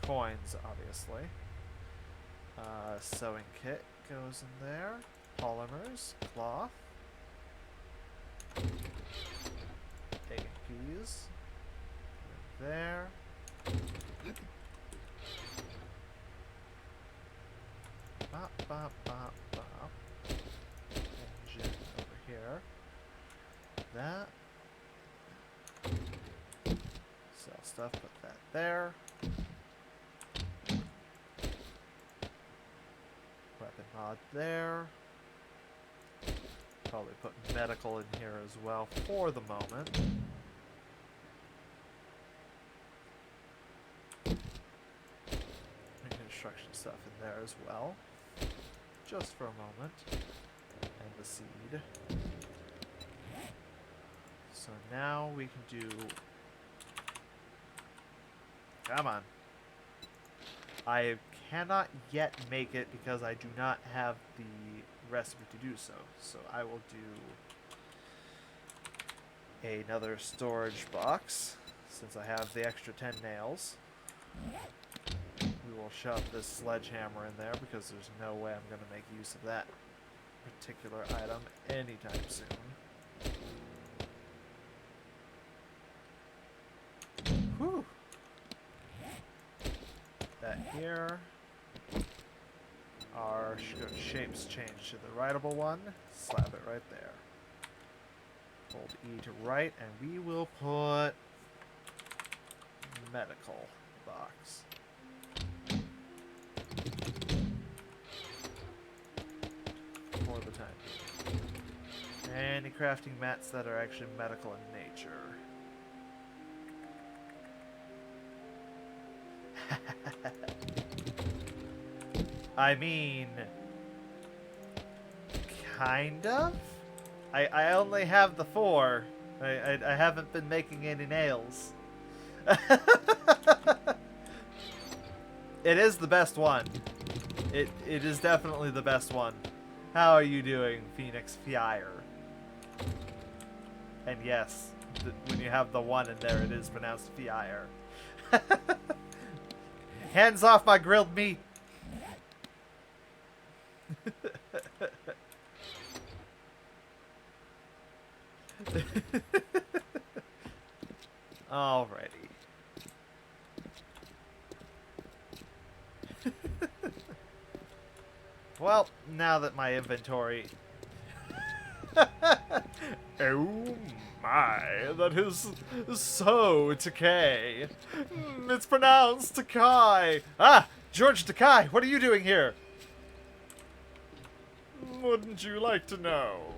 Coins, obviously. Sewing kit goes in there. Polymers, cloth. Egg and peas. There. Bop, bop, bop, bop. Engine over here. That. Sell stuff, put that there. Weapon mod there. Probably put medical in here as well for the moment. Construction stuff in there as well. Just for a moment. And the seed. So now we can do... Come on. I cannot yet make it because I do not have the recipe to do so. So I will do another storage box since I have the extra 10 nails. We will shove this sledgehammer in there because there's no way I'm going to make use of that particular item anytime soon. Whew. That here. Our shapes change to the writable one. Slap it right there. Hold E to write, and we will put medical box. For the time being. Any crafting mats that are actually medical in nature. I mean, kind of? I only have the 4. I haven't been making any nails. It is the best one. It is definitely the best one. How are you doing, Phoenix Fire? And yes, when you have the 1 in there, it is pronounced Fire. Hands off my grilled meat! Alrighty. Well, now that my inventory... Oh My, that is so Takei. It's pronounced Takai. Ah, George Takai, what are you doing here? Wouldn't you like to know?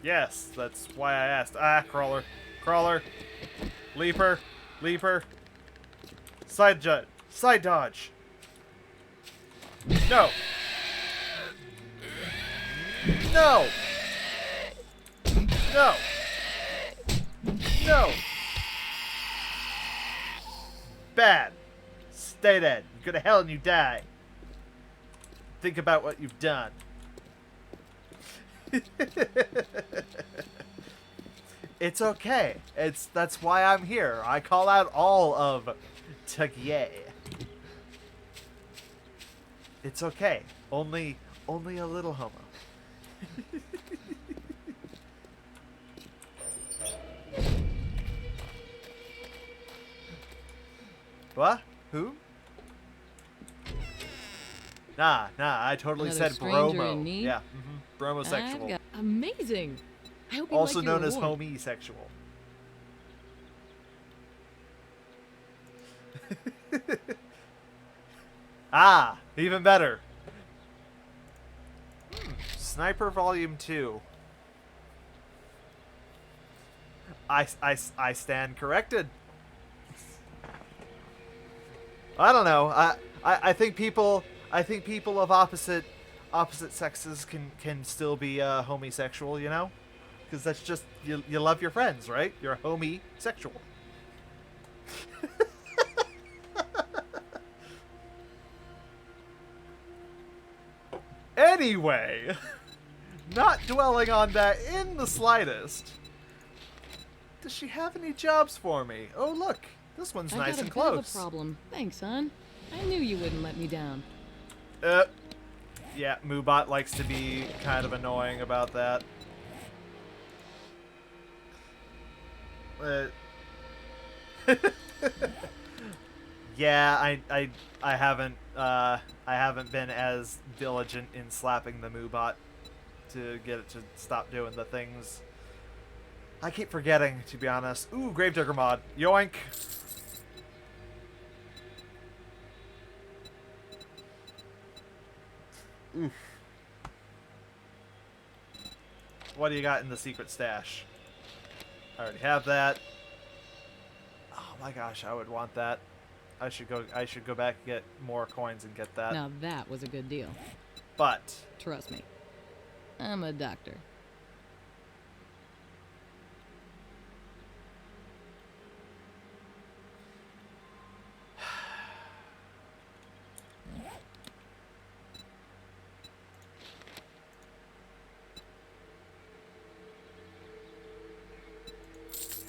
Yes, that's why I asked. Ah, crawler. Crawler. Leaper. Leaper. Side dodge. No. No. No. No. Bad. Stay dead. You go to hell and you die. Think about what you've done. It's okay. That's why I'm here. I call out all of Tagie. It's okay. Only a little homo. What? Who? Nah, I totally Another said stranger bromo. in need? Yeah, bromosexual. Amazing. I hope you Also like your known as reward. homosexual. Ah, even better. Sniper Volume 2. I stand corrected. I don't know. I think people of opposite sexes can still be homosexual, you know? Because that's just you love your friends, right? You're homosexual. Anyway, not dwelling on that in the slightest. Does she have any jobs for me? Oh look, this one's nice and I got a bit close. of a problem. Thanks, son. I knew you wouldn't let me down. Yeah, Moobot likes to be kind of annoying about that. Yeah, I haven't been as diligent in slapping the Moobot to get it to stop doing the things. I keep forgetting, to be honest. Ooh, Gravedigger mod. Yoink. Oof. What do you got in the secret stash? I already have that. Oh my gosh, I would want that. I should go back and get more coins and get that. Now that was a good deal. But Trust me. I'm a doctor.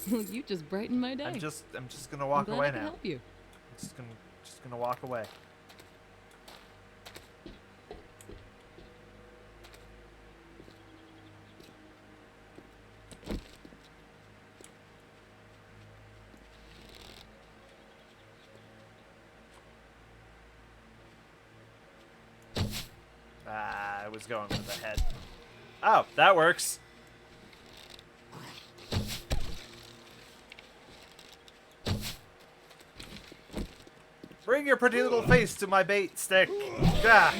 You just brightened my day. I'm just gonna walk I'm glad away I could now. help you. I'm just gonna walk away. Ah, I was going with the head. Oh, that works. Bring your pretty little face to my bait stick. Gah.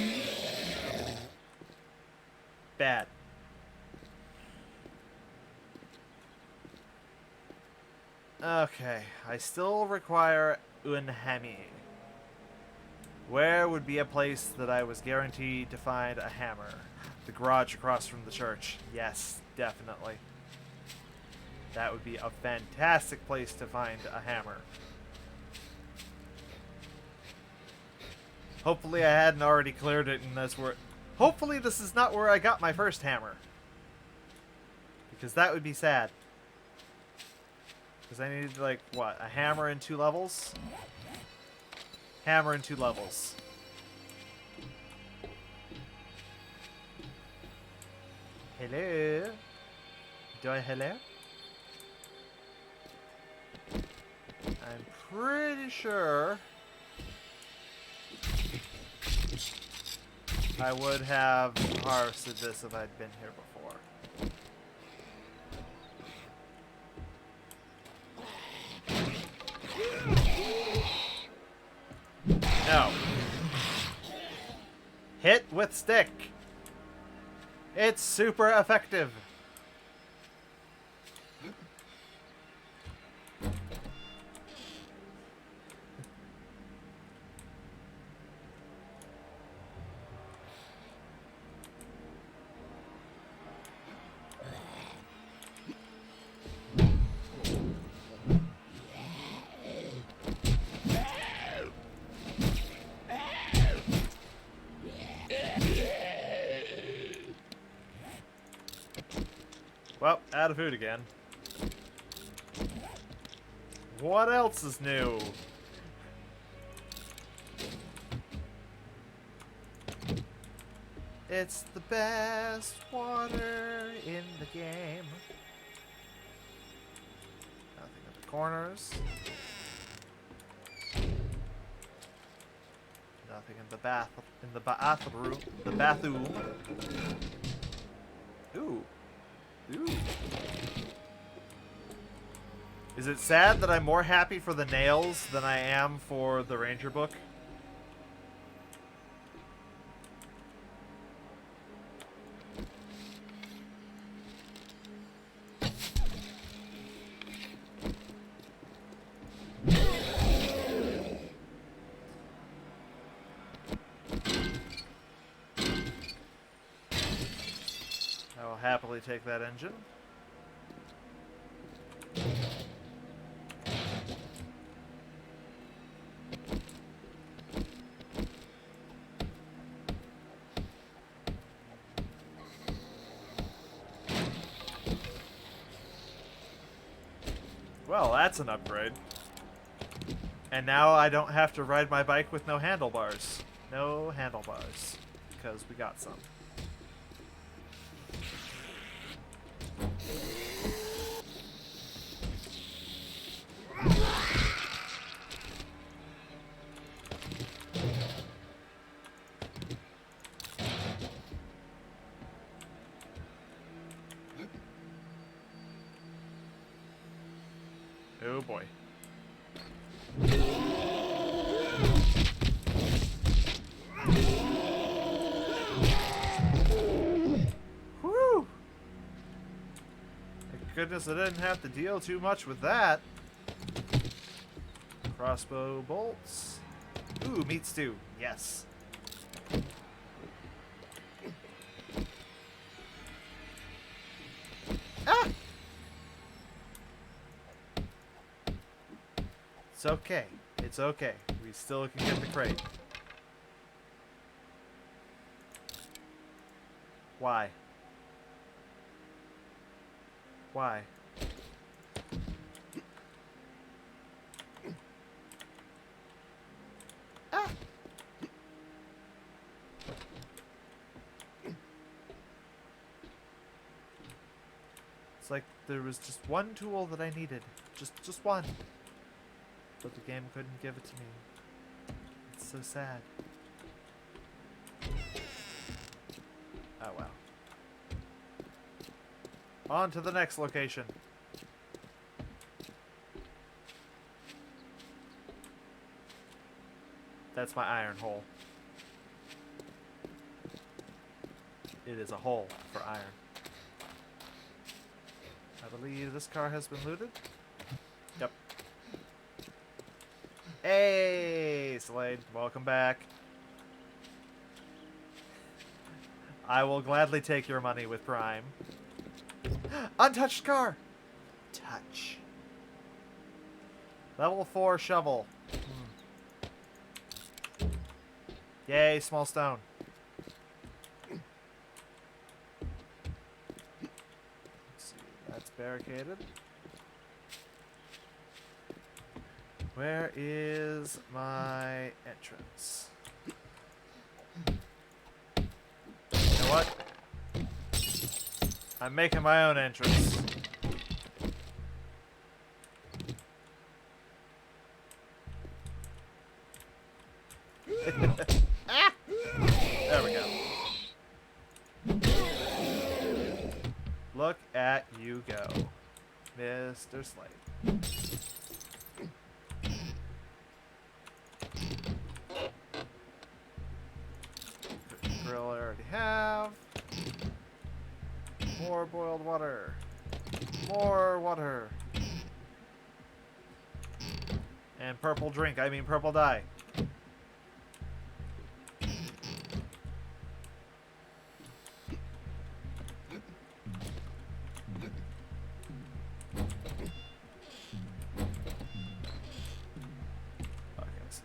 Bad. Okay, I still require Unhami. Where would be a place that I was guaranteed to find a hammer? The garage across from the church. Yes, definitely. That would be a fantastic place to find a hammer. Hopefully I hadn't already cleared it and that's where... Hopefully this is not where I got my first hammer. Because that would be sad. Because I needed, like, what? A hammer in 2 levels? Hammer in 2 levels. Hello? Do I hello? I'm pretty sure I would have harvested this if I'd been here before. Hit with stick. It's super effective. Well, out of food again. What else is new? It's the best water in the game. Nothing in the corners. Nothing in the bathroom. The bathroom. Ooh. Ooh. Is it sad that I'm more happy for the nails than I am for the Ranger book? I will happily take that engine. Well, that's an upgrade. And now I don't have to ride my bike with no handlebars. No handlebars. Because we got some. Oh boy. Whew! Thank goodness I didn't have to deal too much with that. Crossbow bolts. Ooh, meat stew. Yes. Ah! It's okay. It's okay. We still can get the crate. Why? Why? Ah! It's like there was just one tool that I needed. Just one. But the game couldn't give it to me. It's so sad. Oh well. On to the next location. That's my iron hole. It is a hole for iron. I believe this car has been looted. Yep. Hey, Slade, welcome back. I will gladly take your money with Prime. Untouched car! Touch. Level 4 shovel. Yay, small stone. Let's see, that's barricaded. Where is my entrance? You know what? I'm making my own entrance. Ah! There we go. Look at you go, Mr. Slade. already have. More boiled water. More water. And purple drink, I mean purple dye.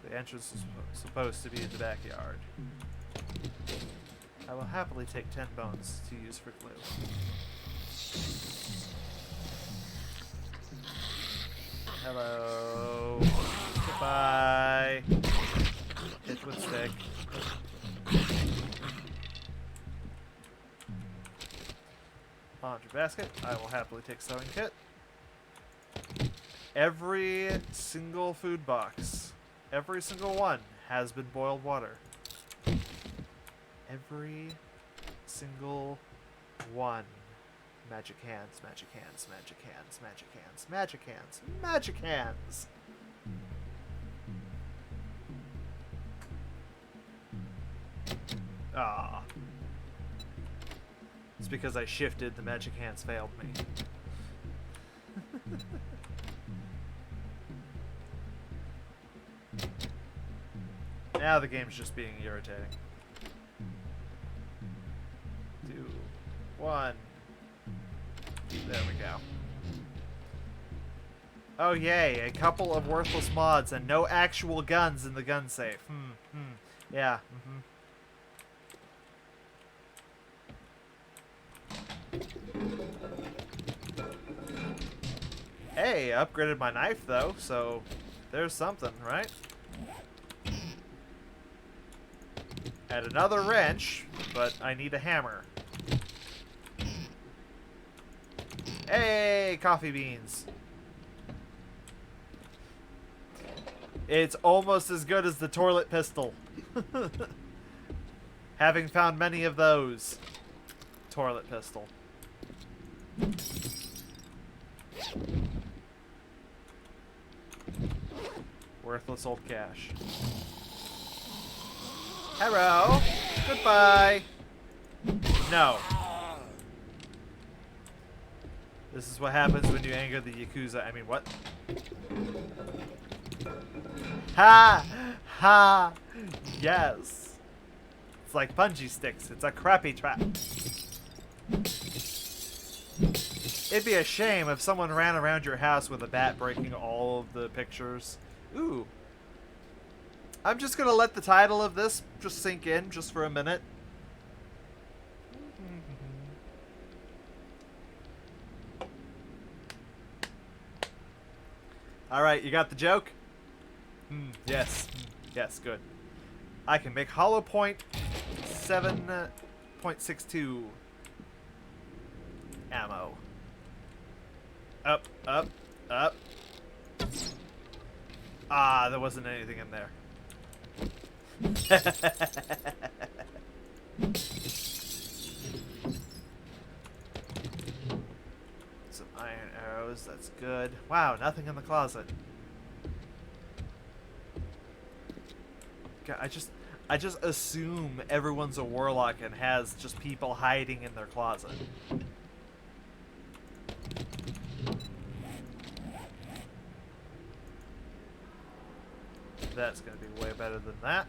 The entrance is supposed to be in the backyard. I will happily take 10 bones to use for glue. Hello. Goodbye. Hit with stick. Laundry basket. I will happily take sewing kit. Every single food box. Every single one has been boiled water. Every single one. Magic hands, magic hands, magic hands, magic hands, magic hands, magic hands. Ah. It's because I shifted, the magic hands failed me. Now the game's just being irritating. 2, 1. There we go. Oh yay, a couple of worthless mods and no actual guns in the gun safe. Yeah, Hey, I upgraded my knife though, so there's something, right? Add another wrench, but I need a hammer. Hey, coffee beans. It's almost as good as the toilet pistol. Having found many of those. Toilet pistol. Worthless old cash. Hello. Goodbye. No. This is what happens when you anger the Yakuza. I mean, what? Ha! Ha! Yes. It's like bungee sticks. It's a crappy trap. It'd be a shame if someone ran around your house with a bat breaking all of the pictures. Ooh. I'm just gonna let the title of this just sink in just for a minute. Alright, you got the joke? Yes. Yes, good. I can make hollow point 7.62 ammo. Up, up, up. Ah, there wasn't anything in there. Some iron arrows, that's good. Wow, nothing in the closet. God, I just assume everyone's a warlock and has just people hiding in their closet. That's gonna be way better than that.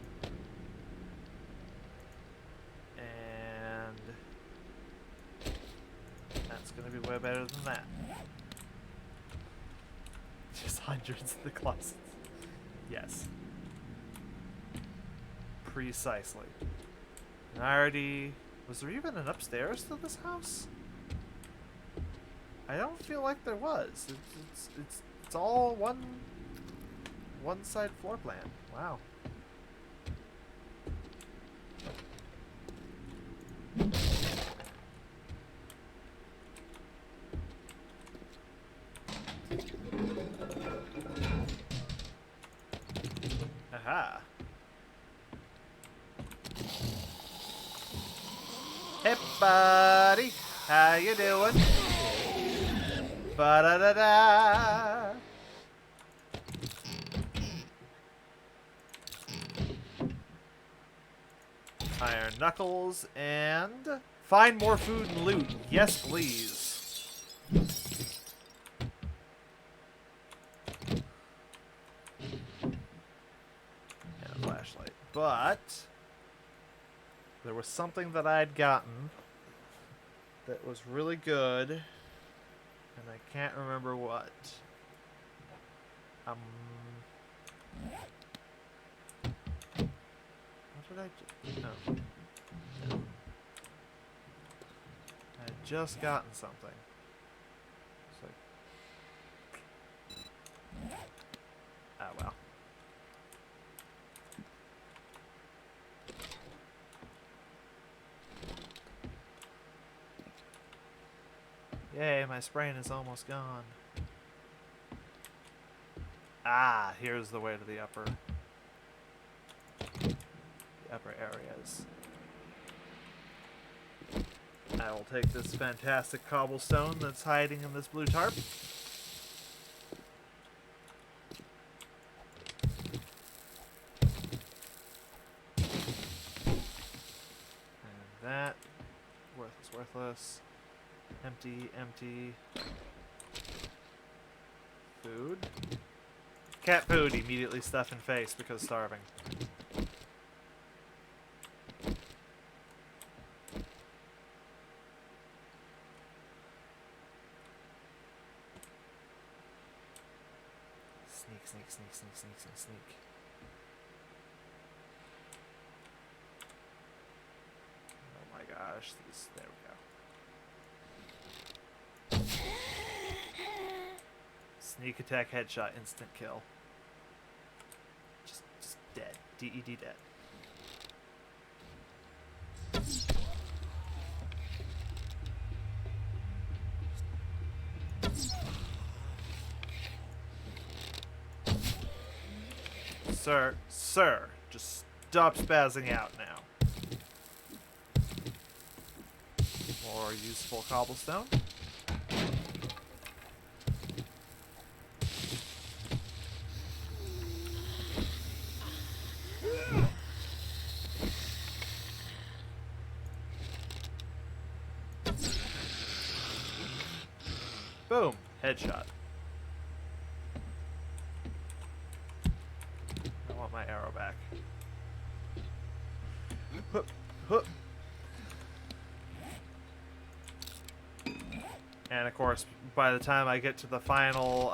And that's gonna be way better than that. Just hundreds in the closets. Yes. Precisely. And I already... Was there even an upstairs to this house? I don't feel like there was. It's all one side floor plan. Wow. Aha. Hey buddy, how you doing? Ba-da-da-da. Iron knuckles and find more food and loot. Yes, please. And a flashlight. But there was something that I'd gotten that was really good, and I can't remember what. What did I do? No. I had just gotten something. It's like, ah, well. Yay, my sprain is almost gone. Ah, here's the way to the upper areas. I will take this fantastic cobblestone that's hiding in this blue tarp. And that. Worthless. Empty. Food. Cat food, immediately stuff in face because starving. Sneak. Oh my gosh, there we go. Sneak attack, headshot, instant kill. Just dead. DED dead. Sir, just stop spazzing out now. More useful cobblestone. Boom, headshot. I want my arrow back. Hup, hup. And of course, by the time I get to the final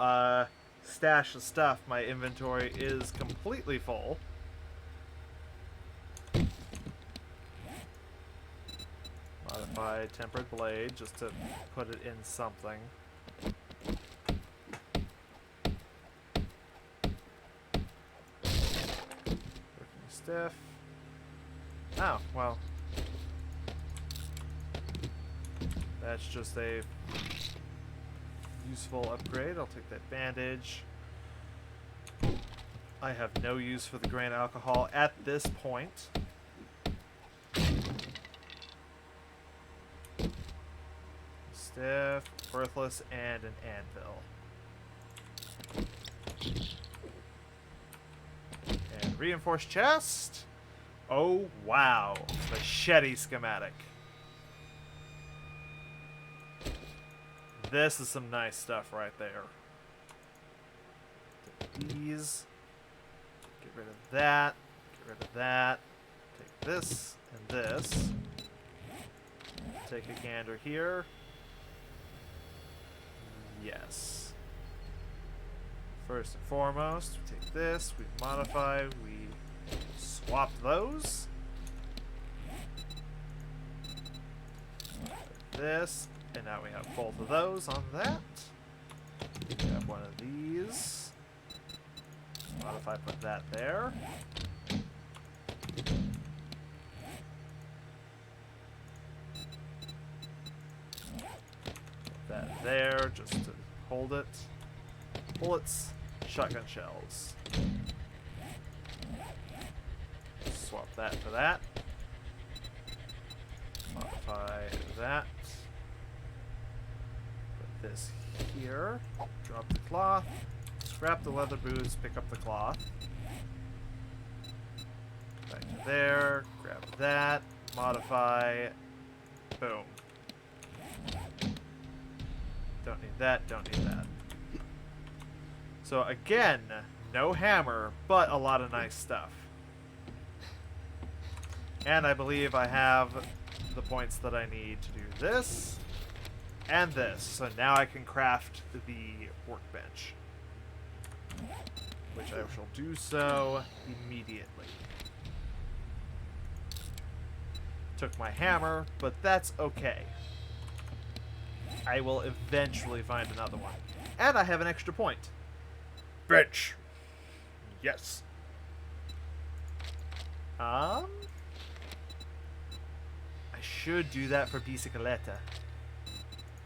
stash of stuff, my inventory is completely full. Modify tempered blade just to put it in something. Working stiff. Oh, well. That's just a useful upgrade. I'll take that bandage. I have no use for the grain alcohol at this point. Stiff, worthless, and an anvil. And reinforced chest. Oh wow, machete schematic. This is some nice stuff right there. Take these. Get rid of that. Get rid of that. Take this and this. Take a gander here. Yes. First and foremost, we take this, we modify, we swap those. This, and now we have both of those on that. We have one of these. Modify, put that there. Put that there, just to hold it. Bullets, shotgun shells. Swap that for that. Modify that. Put this here. Drop the cloth. Scrap the leather boots, pick up the cloth. Back to there. Grab that. Modify. Boom. Don't need that. Don't need that. So again, no hammer, but a lot of nice stuff. And I believe I have the points that I need to do this and this. So now I can craft the workbench, which I shall do so immediately. Took my hammer, but that's okay. I will eventually find another one. And I have an extra point. Bench. Yes. I should do that for bicicleta.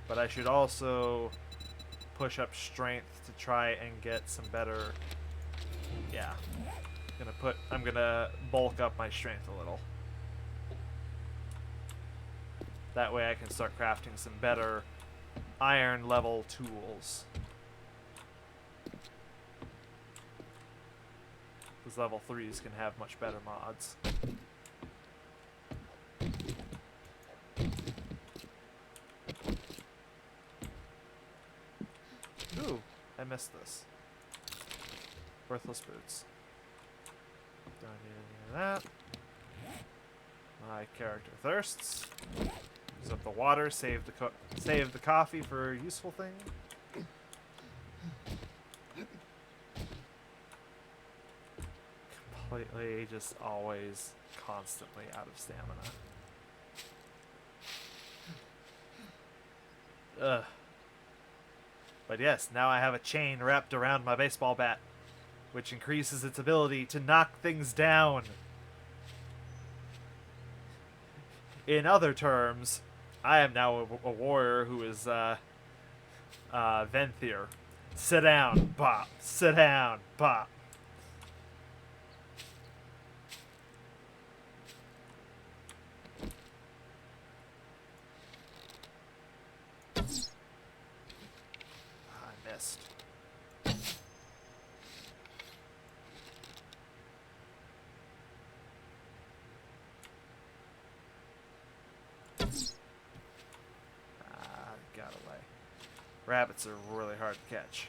But I should also push up strength to try and get some better... Yeah. I'm gonna bulk up my strength a little. That way I can start crafting some better iron level tools. Because level 3s can have much better mods. Ooh, I missed this. Worthless boots. Don't need any of that. My character thirsts. Use up the water, save the coffee for a useful thing. Completely, just always, constantly out of stamina. Ugh. But yes, now I have a chain wrapped around my baseball bat, which increases its ability to knock things down. In other terms, I am now a warrior who is Venthyr. Sit down, bop. Sit down, bop. I missed. Got away. Rabbits are really hard to catch.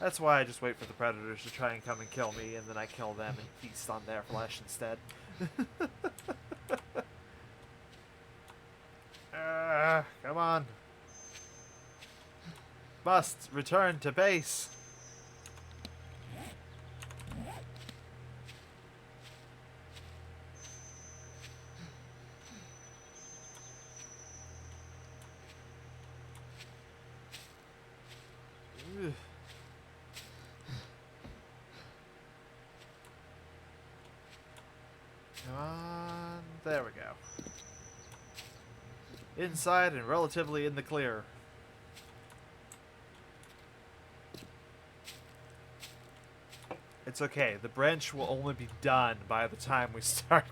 That's why I just wait for the predators to try and come and kill me, and then I kill them and feast on their flesh instead. Come on. Must return to base. Come on. There we go. Inside and relatively in the clear. It's okay. The branch will only be done by the time we start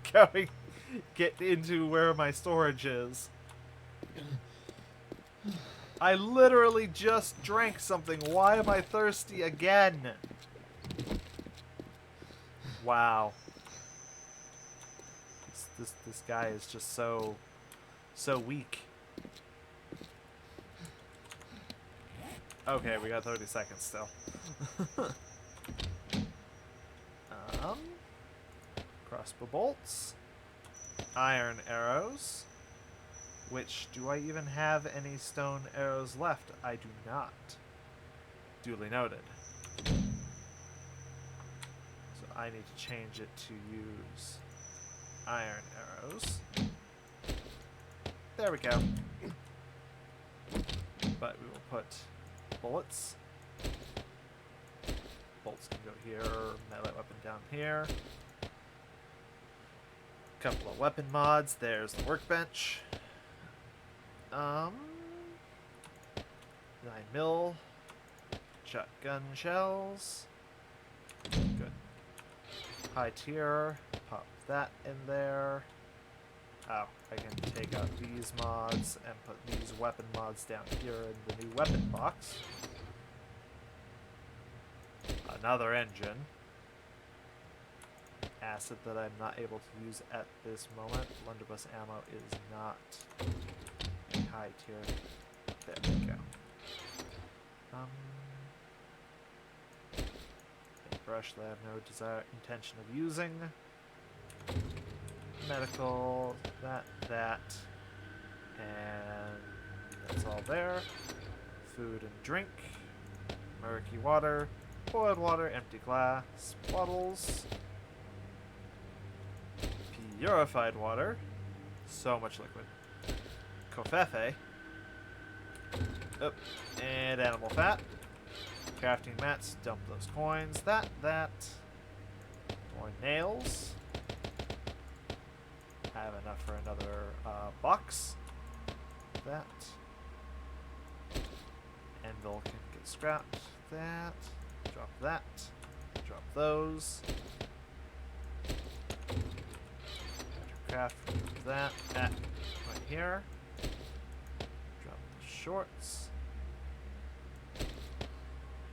get into where my storage is. I literally just drank something. Why am I thirsty again? Wow. This guy is just so weak. Okay, we got 30 seconds still. Crossbow bolts, iron arrows. Which, do I even have any stone arrows left? I do not. Duly noted. So I need to change it to use iron arrows. There we go. But we will put bullets. Bolts can go here, melee weapon down here. Couple of weapon mods. There's the workbench. 9 mil shotgun shells. Good. High tier. Pop that in there. Oh, I can take out these mods and put these weapon mods down here in the new weapon box. Another engine. acid that I'm not able to use at this moment. Blunderbuss ammo is not high tier. There we go. Paintbrush that I have no intention of using. Medical, that, and that's all there. Food and drink, murky water, boiled water, empty glass, bottles, purified water, so much liquid, kofefe, and animal fat, crafting mats, dump those coins, that, more nails. I have enough for another box. That. Anvil can get scrapped. That. Drop that. Drop those. Craft that. Right here. Drop the shorts.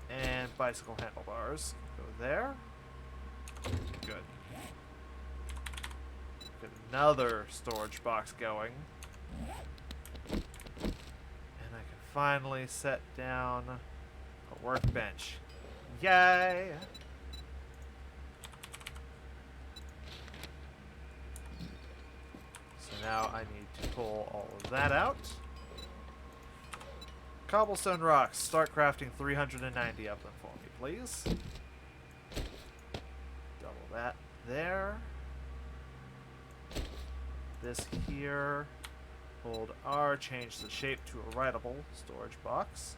And bicycle handlebars. Go there. Good. Get another storage box going. And I can finally set down a workbench. Yay! So now I need to pull all of that out. Cobblestone rocks. Start crafting 390 of them for me, please. Double that there. This here. Hold R, change the shape to a writable storage box.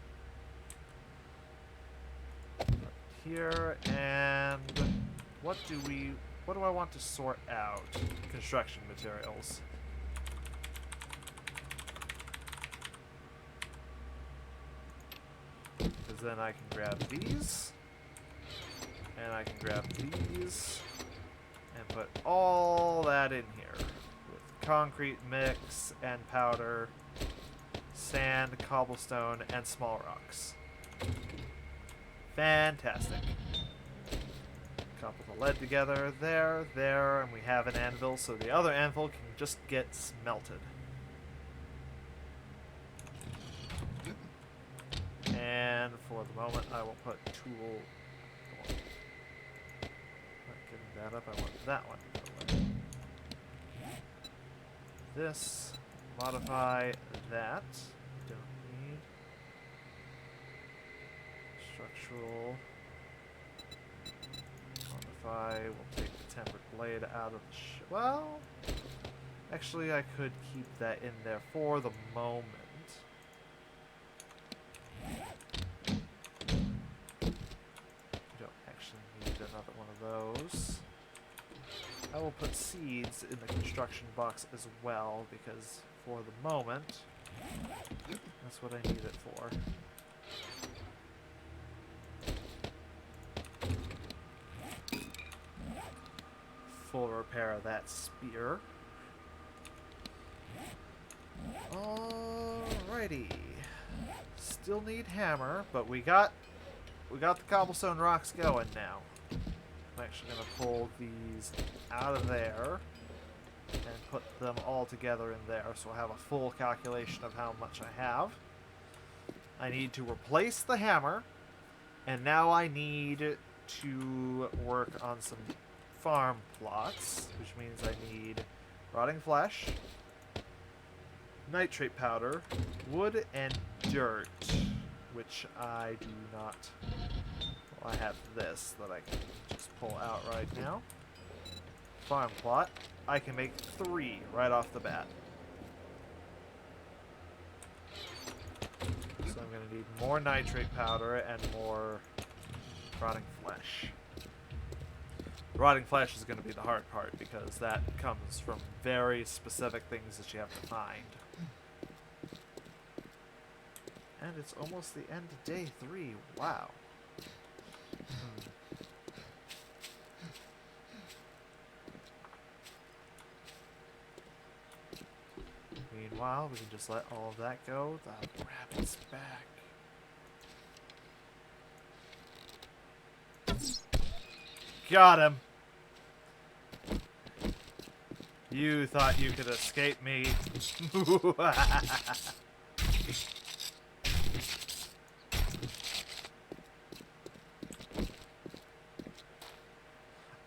Here, and what do I want to sort out? Construction materials. Because then I can grab these, and I can grab these, and put all that in here. Concrete mix and powder, sand, cobblestone, and small rocks. Fantastic. Couple the lead together, there, and we have an anvil, so the other anvil can just get smelted. And for the moment, I will put tool. Not giving that up, I want that one. This, modify that, don't need, structural, modify, we'll take the tempered blade out of the well, actually I could keep that in there for the moment. Don't actually need another one of those. I will put seeds in the construction box as well, because for the moment, that's what I need it for. Full repair of that spear. Alrighty. Still need hammer, but we got the cobblestone rocks going now. I'm actually going to pull these out of there and put them all together in there, so I have a full calculation of how much I have. I need to replace the hammer, and now I need to work on some farm plots, which means I need rotting flesh, nitrate powder, wood, and dirt, which I do not. Well, I have this that I can just pull out right now. Farm plot. I can make 3 right off the bat. So I'm going to need more nitrate powder and more rotting flesh. Rotting flesh is going to be the hard part because that comes from very specific things that you have to find. And it's almost the end of day 3. Wow. Meanwhile, we can just let all of that go. The rabbit's back. Got him. You thought you could escape me.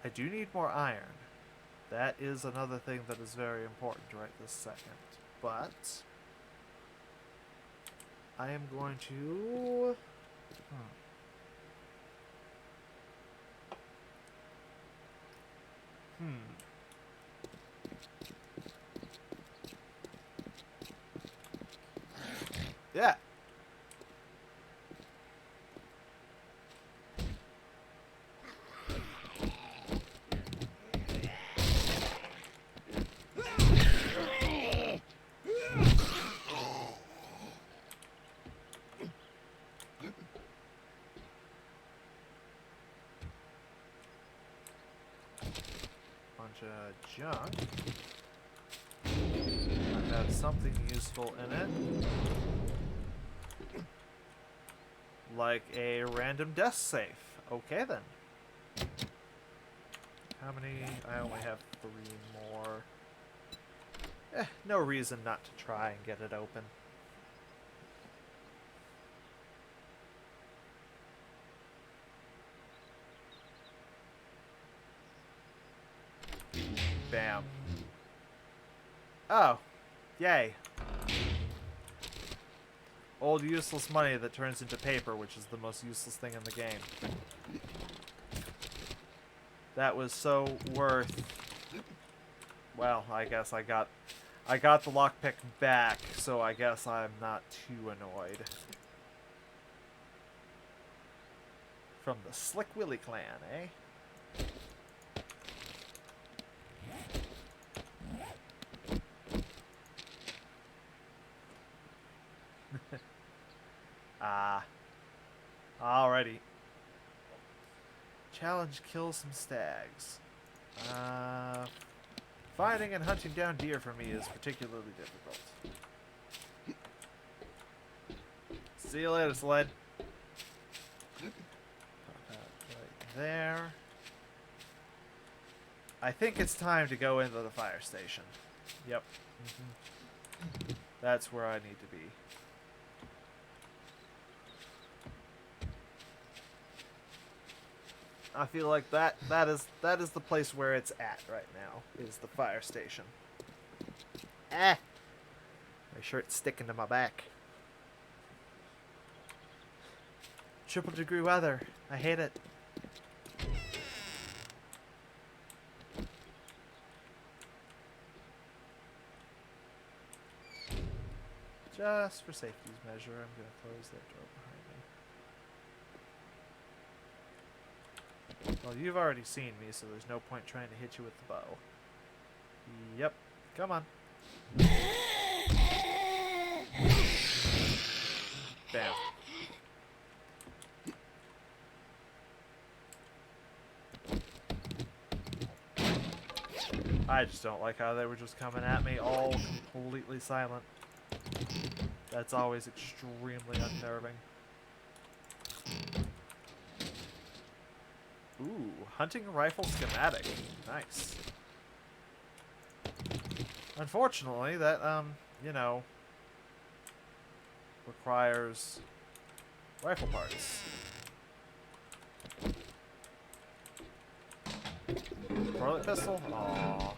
I do need more iron. That is another thing that is very important right this second. But I am going to... Yeah. Bunch of junk. Might have something useful in it. Like a random desk safe. Okay then. How many? I only have 3 more. No reason not to try and get it open. Bam. Oh. Yay. Old useless money that turns into paper, which is the most useless thing in the game. That was so worth... Well, I guess I got the lockpick back, so I guess I'm not too annoyed. From the Slick Willy clan, eh? Alrighty. Challenge: kill some stags. Finding and hunting down deer for me is particularly difficult. See you later, sled. Put that right there. I think it's time to go into the fire station. Yep. That's where I need to be. I feel like that is the place where it's at right now, is the fire station. My shirt's sticking to my back. Triple degree weather. I hate it. Just for safety's measure, I'm going to close that door behind me. Well, you've already seen me, so there's no point trying to hit you with the bow. Yep. Come on. Bam. I just don't like how they were just coming at me all completely silent. That's always extremely unnerving. Ooh, hunting rifle schematic. Nice. Unfortunately, that, you know, requires rifle parts. Toilet pistol? Aww.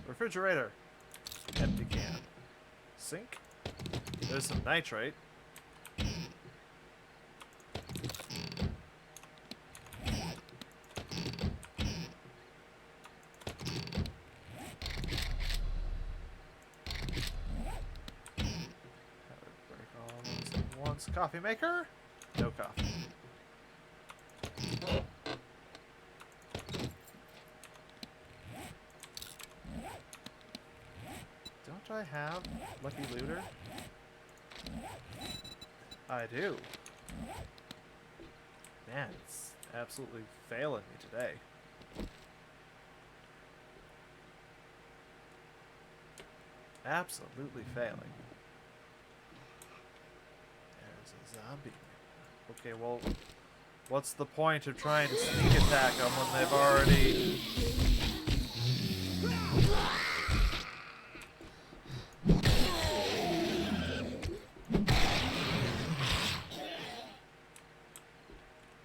Refrigerator. Empty can. Sink. There's some nitrate. Break all those at once. Coffee maker? No coffee. Don't I have Lucky Looter? I do. Man, it's absolutely failing me today. Absolutely failing. There's a zombie. Okay, well, what's the point of trying to sneak attack them when they've already...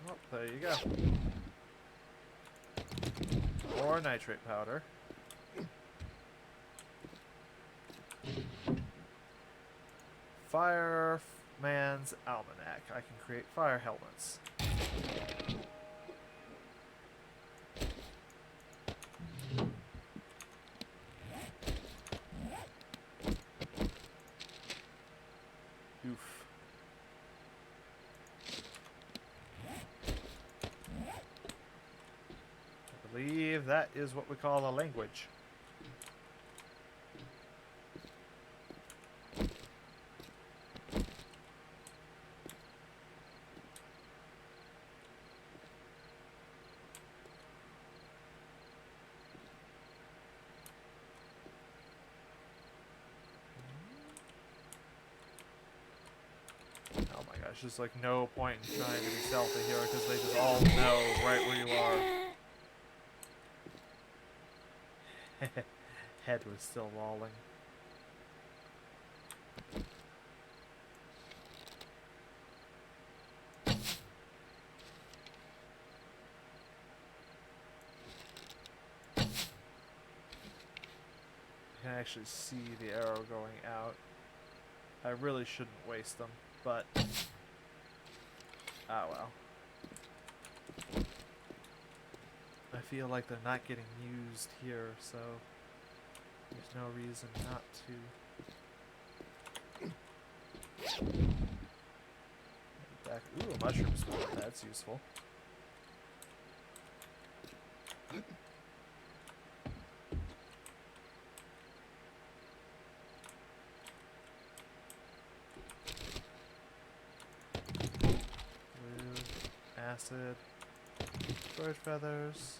Oh, there you go. More nitrate powder. Fireman's Almanac. I can create fire helmets. Oof. I believe that is what we call a language. Oh my gosh, there's like no point in trying to be stealthy here because they just all know right where you are. Head was still lolling. You can actually see the arrow going out. I really shouldn't waste them, but ah well. I feel like they're not getting used here, so there's no reason not to. Back. Ooh, a mushroom sword. That's useful. Blue, acid, bird feathers.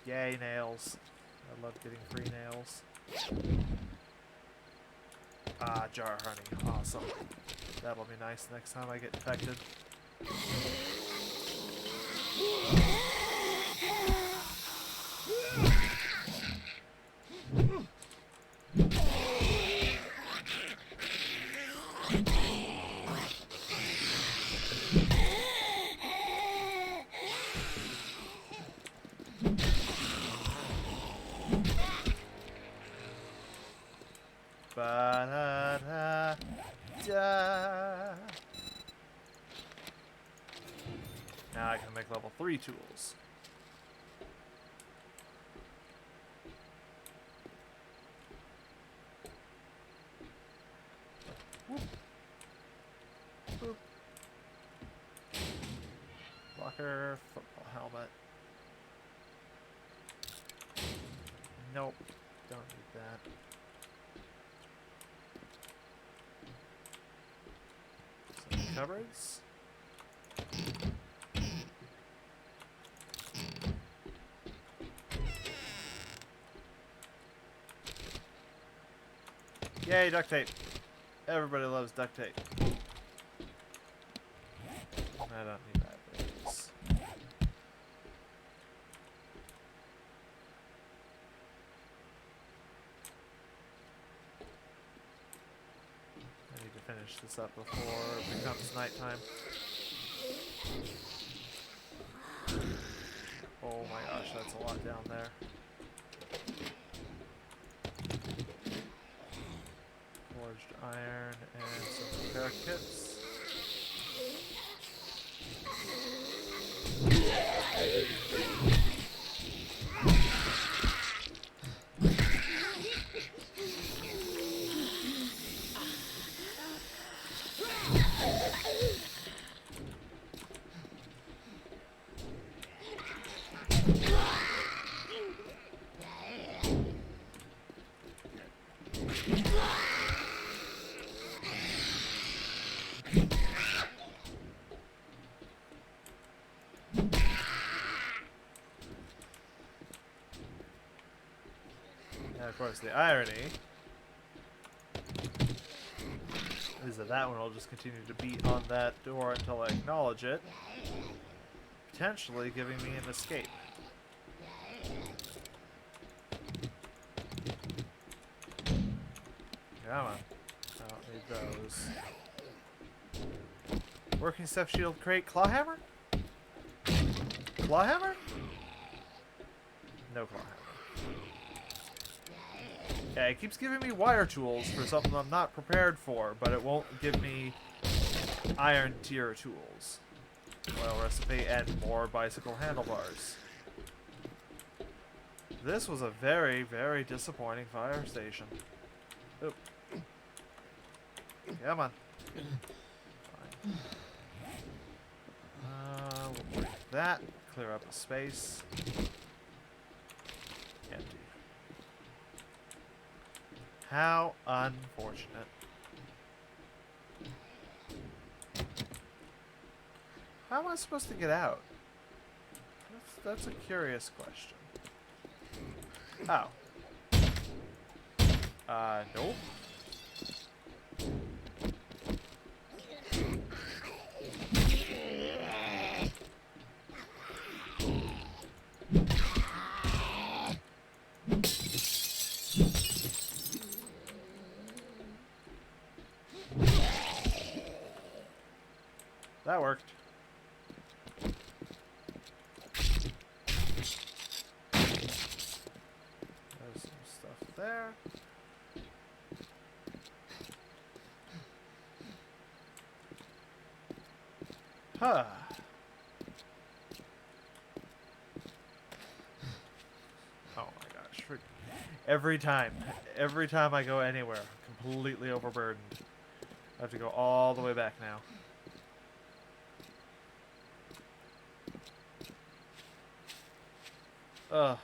Yay, nails. I love getting free nails. Ah, jar honey. Awesome. That'll be nice next time I get infected. Ba-da-da-da. Now I can make level 3 tools. Whoop. Boop. Blocker, football helmet. Nope, don't need that. Some cupboards. Yay, duct tape. Everybody loves duct tape. I don't need batteries. I need to finish this up before it becomes nighttime. Oh my gosh, that's a lot down there. Forged iron and some repair kits. Of course, the irony is that that one will just continue to beat on that door until I acknowledge it, potentially giving me an escape. Come on. I don't need those. Working stuff shield crate. Clawhammer? Clawhammer? No clawhammer. Yeah, it keeps giving me wire tools for something I'm not prepared for, but it won't give me iron tier tools. Oil recipe and more bicycle handlebars. This was a very, very disappointing fire station. Oop. Come on. Fine. We'll break that. Clear up a space. Empty. How unfortunate. How am I supposed to get out? That's a curious question. Oh. Nope. That worked. There's some stuff there. Huh. Oh my gosh. Every time I go anywhere, I'm completely overburdened. I have to go all the way back now. Ugh.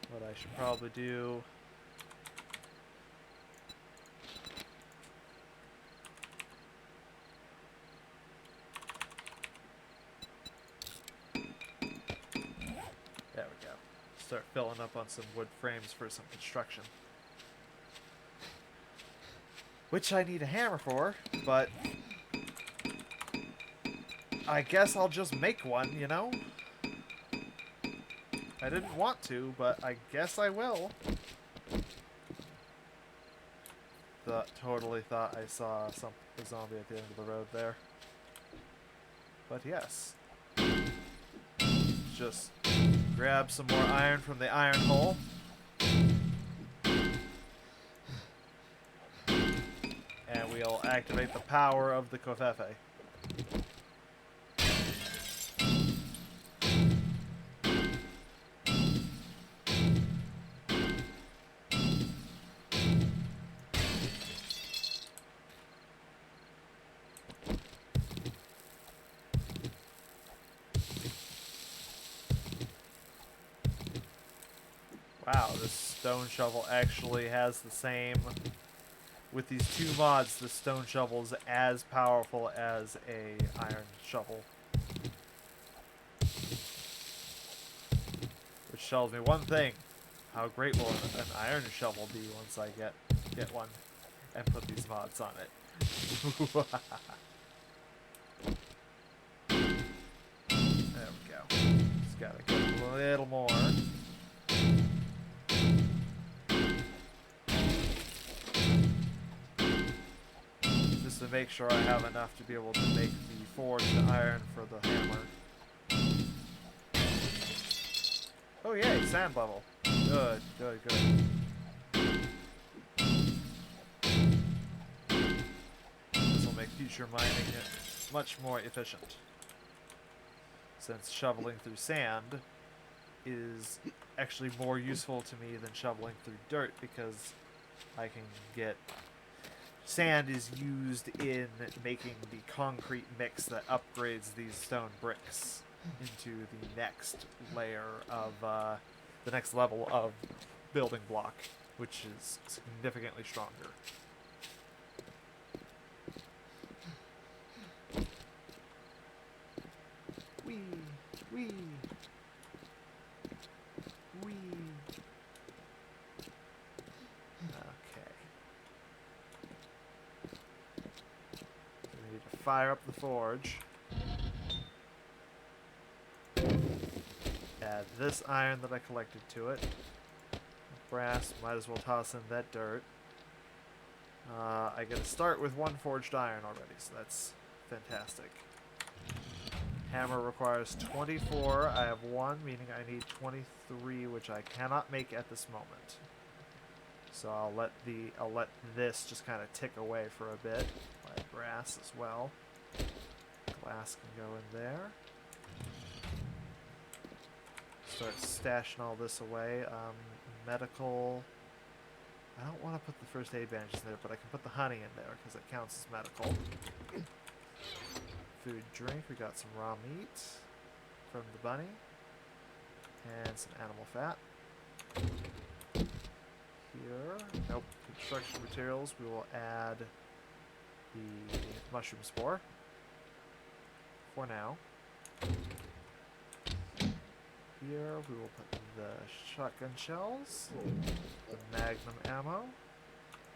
What I should probably do. There we go. Start filling up on some wood frames for some construction. Which I need a hammer for, but I guess I'll just make one, you know? I didn't want to, but I guess I will. Totally thought I saw a zombie at the end of the road there. But yes. Just grab some more iron from the iron hole. And we'll activate the power of the Covfefe. Wow, this stone shovel actually has the same... With these two mods, the stone shovel is as powerful as a iron shovel. Which tells me one thing. How great will an iron shovel be once I get one and put these mods on it. There we go. Just gotta get a little more. To make sure I have enough to be able to make the forged iron for the hammer. Oh yay, sand level. Good, good, good. This will make future mining it much more efficient. Since shoveling through sand is actually more useful to me than shoveling through dirt because I can get... Sand is used in making the concrete mix that upgrades these stone bricks into the next layer of, the next level of building block, which is significantly stronger. fire up the forge. Add this iron that I collected to it. Brass, might as well toss in that dirt. I get to start with 1 forged iron already, so that's fantastic. Hammer requires 24. I have 1, meaning I need 23, which I cannot make at this moment. So I'll let this just kind of tick away for a bit. My brass as well. Glass can go in there. Start stashing all this away. Medical. I don't want to put the first aid bandages there, but I can put the honey in there because it counts as medical. Food, drink. We got some raw meat from the bunny. And some animal fat. Here. Nope. Construction materials. We will add the mushroom spore. For now. Here we will put the shotgun shells, the magnum ammo,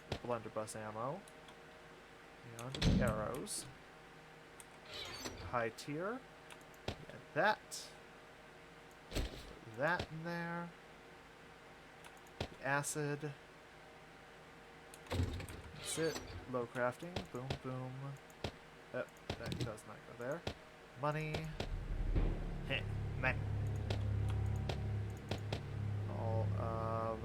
the blunderbuss ammo, and the arrows. High tier. Add that. Put that in there. The acid. That's it. Low crafting. Boom, boom. That does not go there. Money. Heh. Meh. All of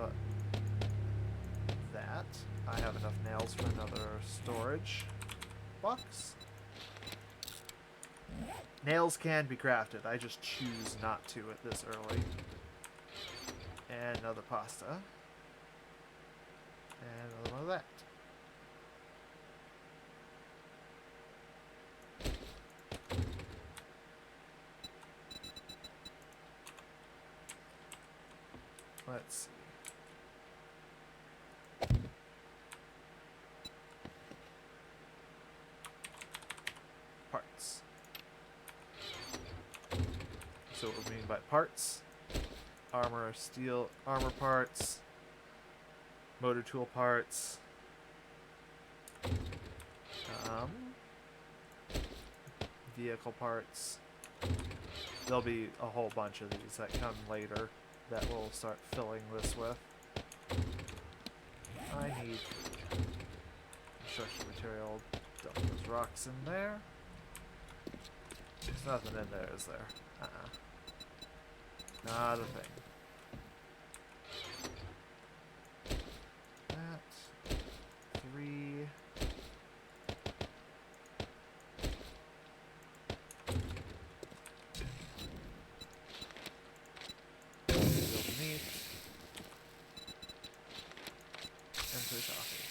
that. I have enough nails for another storage box. Nails can be crafted. I just choose not to at this early. And another pasta. And another one of that. Let's see. Parts. So what we mean by parts: armor, steel, armor parts, motor tool parts, vehicle parts. There'll be a whole bunch of these that come later that we'll start filling this with. I need construction material. Dump those rocks in there. There's nothing in there, is there? Not a thing. That. 3. Meat. And 3 coffee.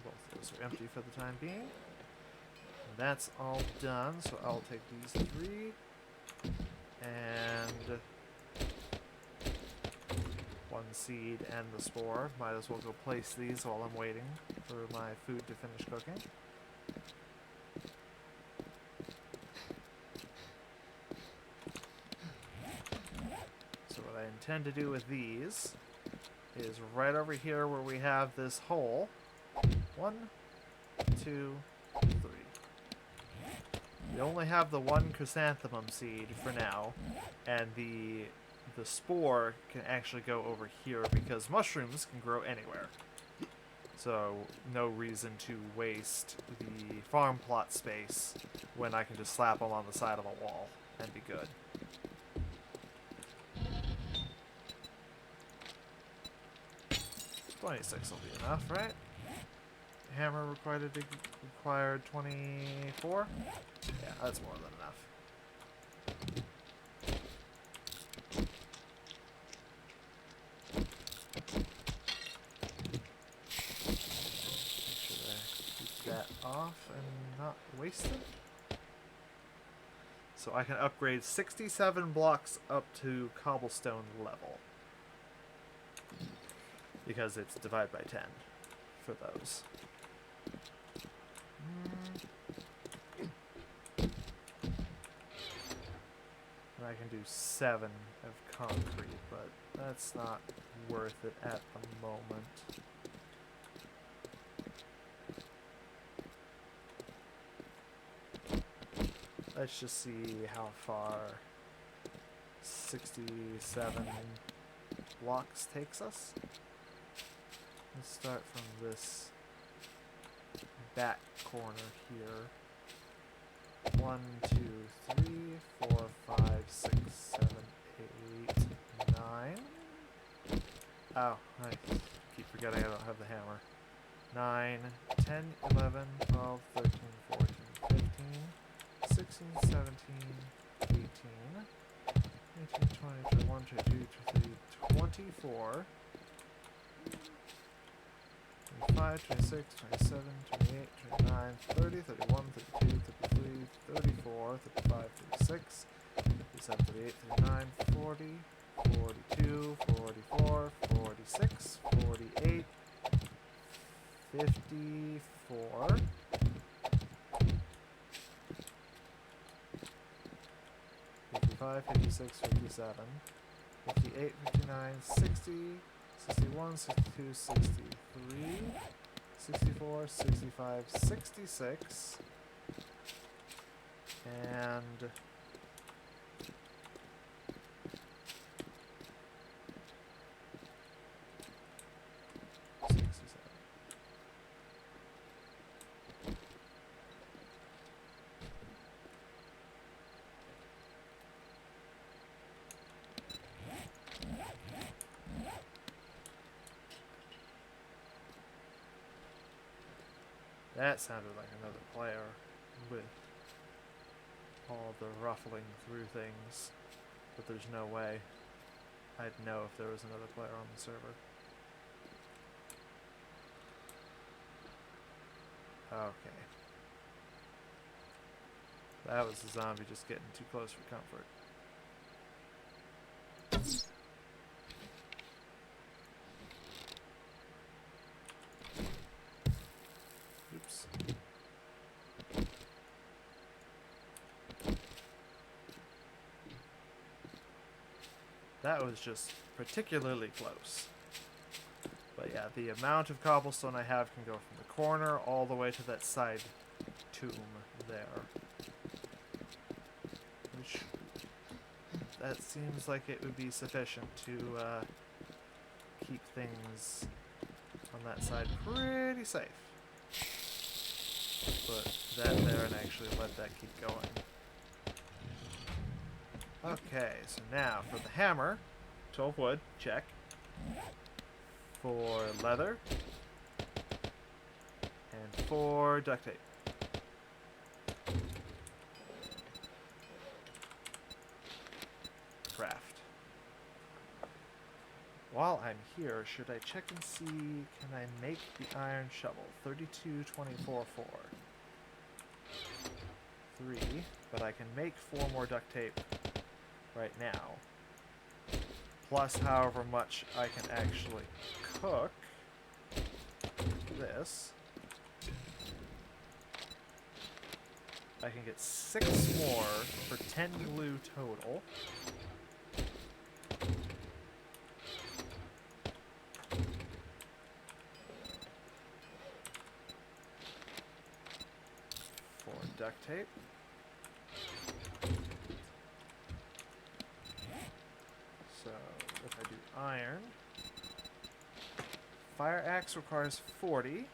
Both of those are empty for the time being. And that's all done, so I'll take these 3 and 1 seed and the spore. Might as well go place these while I'm waiting for my food to finish cooking. So what I intend to do with these is right over here where we have this hole. 1, 2, 3. We only have the 1 chrysanthemum seed for now, and the spore can actually go over here because mushrooms can grow anywhere. So no reason to waste the farm plot space when I can just slap them on the side of a wall and be good. $26 will be enough, right? Hammer required 24. Yeah, that's more than enough. Make sure I keep that off and not wasted. So I can upgrade 67 blocks up to cobblestone level. Because it's divided by 10 for those. And I can do 7 of concrete, but that's not worth it at the moment. Let's just see how far 67 blocks takes us. Let's start from this back corner here. 1, 2, 3, 4, 5, 6, 7, 8, 9. Oh, I keep forgetting I don't have the hammer. 9, 10, 11, 12, 13, 14, 15, 16, 17, 18, 19, 20, 21, 22, 23, 24. 25, 26, 27, 28, 29, 30, 31, 32, 33, 34, 35, 36, 37, 38, 39, 40, 42, 44, 46, 48, 54, 55, 56, 57, 58, 59, 60, 61, 62, 63, 64, 65, 66, and 67. That sounded like another player with all the ruffling through things, but there's no way I'd know if there was another player on the server. Okay. That was a zombie just getting too close for comfort. Oops. That was just particularly close. But yeah, the amount of cobblestone I have can go from the corner all the way to that side tomb there. Which, that seems like it would be sufficient to keep things on that side pretty safe. Put that there and actually let that keep going. Okay, so now for the hammer, 12 wood, check. For leather, and for duct tape. Craft. While I'm here, should I check and see, can I make the iron shovel? 32, 24, 4. 3, but I can make 4 more duct tape right now. Plus however much I can actually cook this. I can get 6 more for 10 glue total. For duct tape. So if I do iron, fire axe requires 40,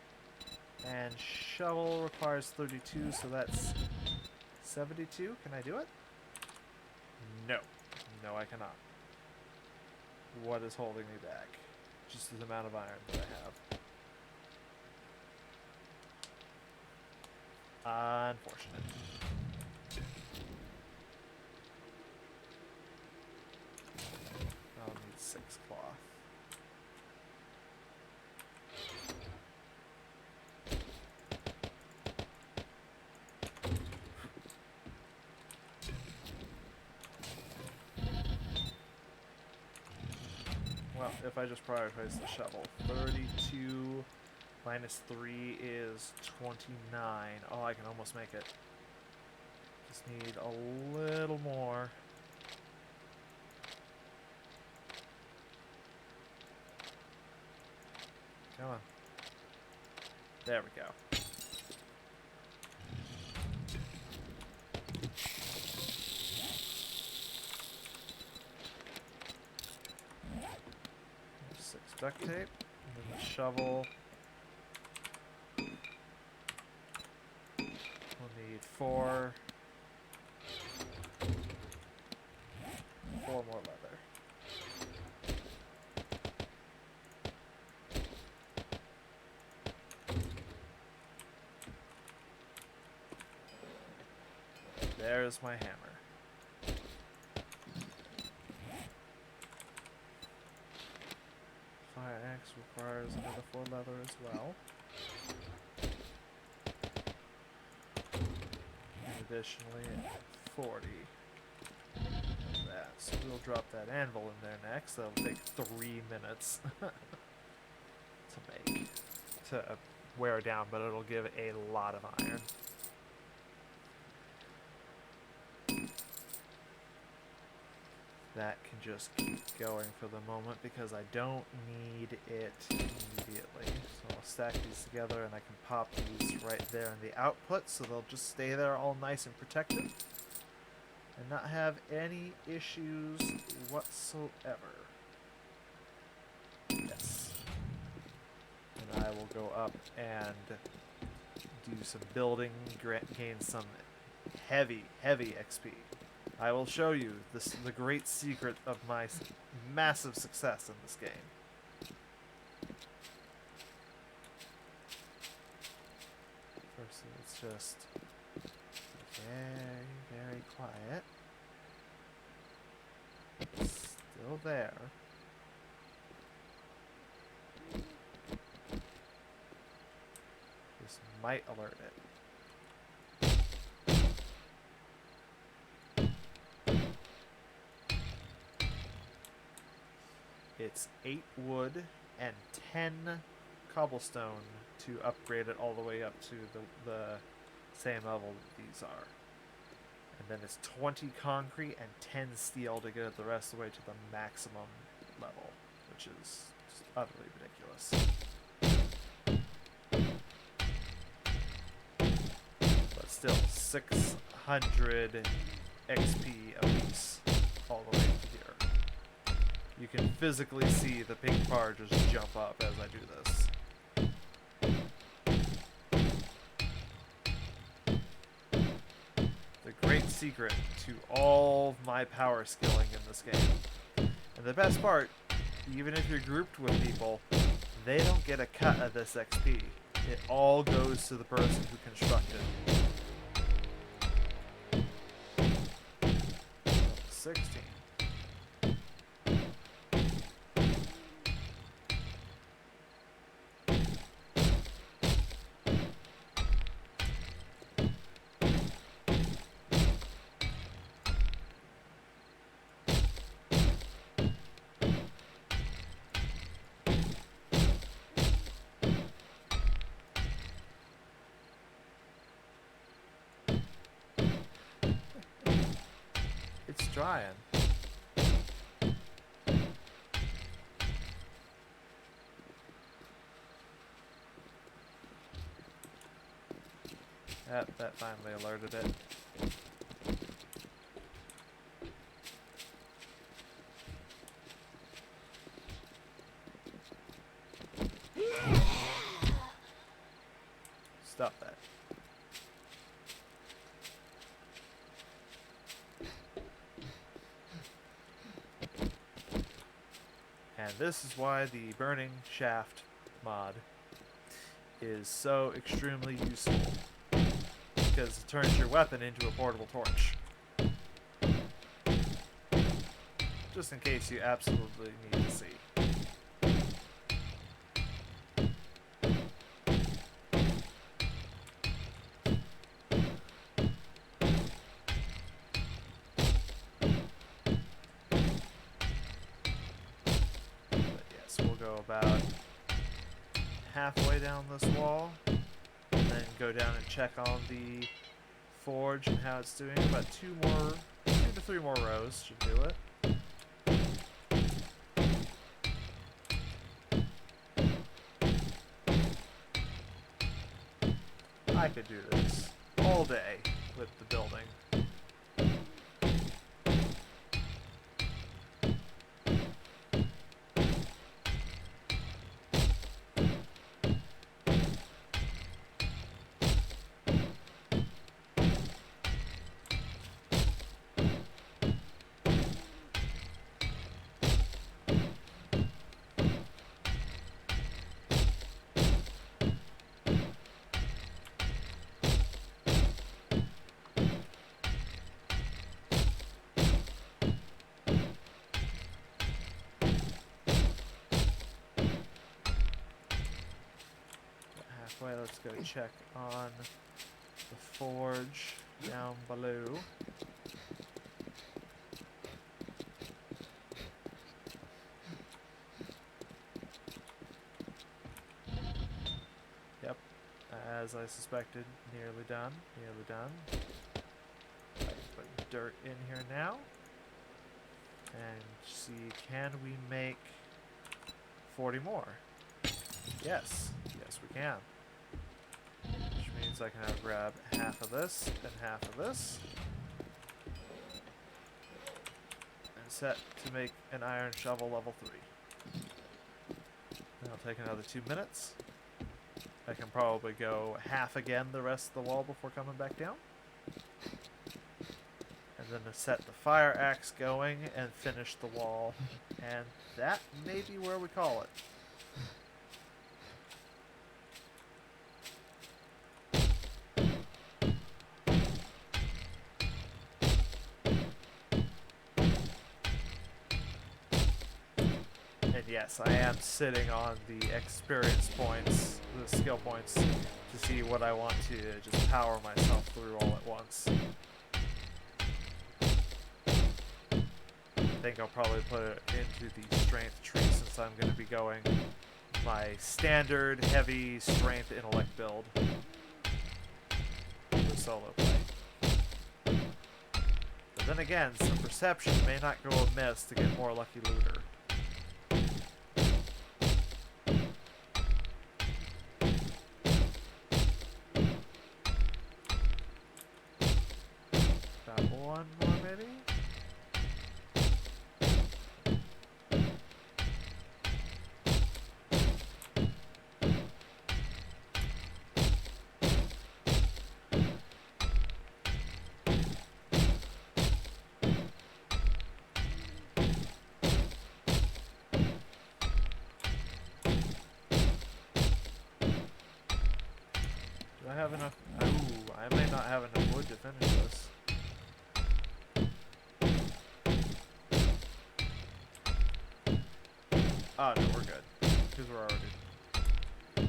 and shovel requires 32, so that's 72. Can I do it? No. No, I cannot. What is holding me back? Just the amount of iron that I have. Unfortunate. I'll need 6 cloth. Well, if I just prioritize the shovel, 32 minus 3 is 29. Oh, I can almost make it. Just need a little more. Come on. There we go. There's 6 duct tape. And then the shovel. We'll need 4. 4 more leather. There's my hammer. Fire axe requires another 4 leather as well. And additionally, 40 of that. So we'll drop that anvil in there next. That'll take 3 minutes to make, to wear down, but it'll give a lot of iron. That can just keep going for the moment because I don't need it immediately. So I'll stack these together and I can pop these right there in the output so they'll just stay there all nice and protected and not have any issues whatsoever. Yes. And I will go up and do some building, gain some heavy XP. I will show you the great secret of my massive success in this game. First, it's just very, very quiet. Still there. This might alert it. It's 8 wood and 10 cobblestone to upgrade it all the way up to the same level that these are. And then it's 20 concrete and 10 steel to get it the rest of the way to the maximum level, which is just utterly ridiculous. But still, 600 XP apiece all the way to here. You can physically see the pink bar just jump up as I do this. The great secret to all my power skilling in this game. And the best part, even if you're grouped with people, they don't get a cut of this XP. It all goes to the person who constructed. 16. It's drying. That finally alerted it. Stop that. And this is why the burning shaft mod is so extremely useful, because it turns your weapon into a portable torch. Just in case you absolutely need to see. About halfway down this wall, and then go down and check on the forge and how it's doing. About 2 to 3 more rows should do it. could do this all day with the building. Halfway, let's go check on the forge down below. Yep, as I suspected, nearly done, nearly done. Put dirt in here now. And see, can we make 40 more? Yes, yes we can. Which means I can now grab half of this and half of this. And set to make an iron shovel level 3. That'll take another 2 minutes. I can probably go half again the rest of the wall before coming back down. And then to set the fire axe going and finish the wall. And that may be where we call it. And yes, I am sitting on the experience points, the skill points, to see what I want to just power myself through all at once. I think I'll probably put it into the strength tree since I'm going to be going my standard heavy strength intellect build for solo play. But then again, some perception may not go amiss to get more lucky looter. About one more maybe? Do I have enough? Ooh, I may not have enough wood to finish this. Oh no, we're good. Because we're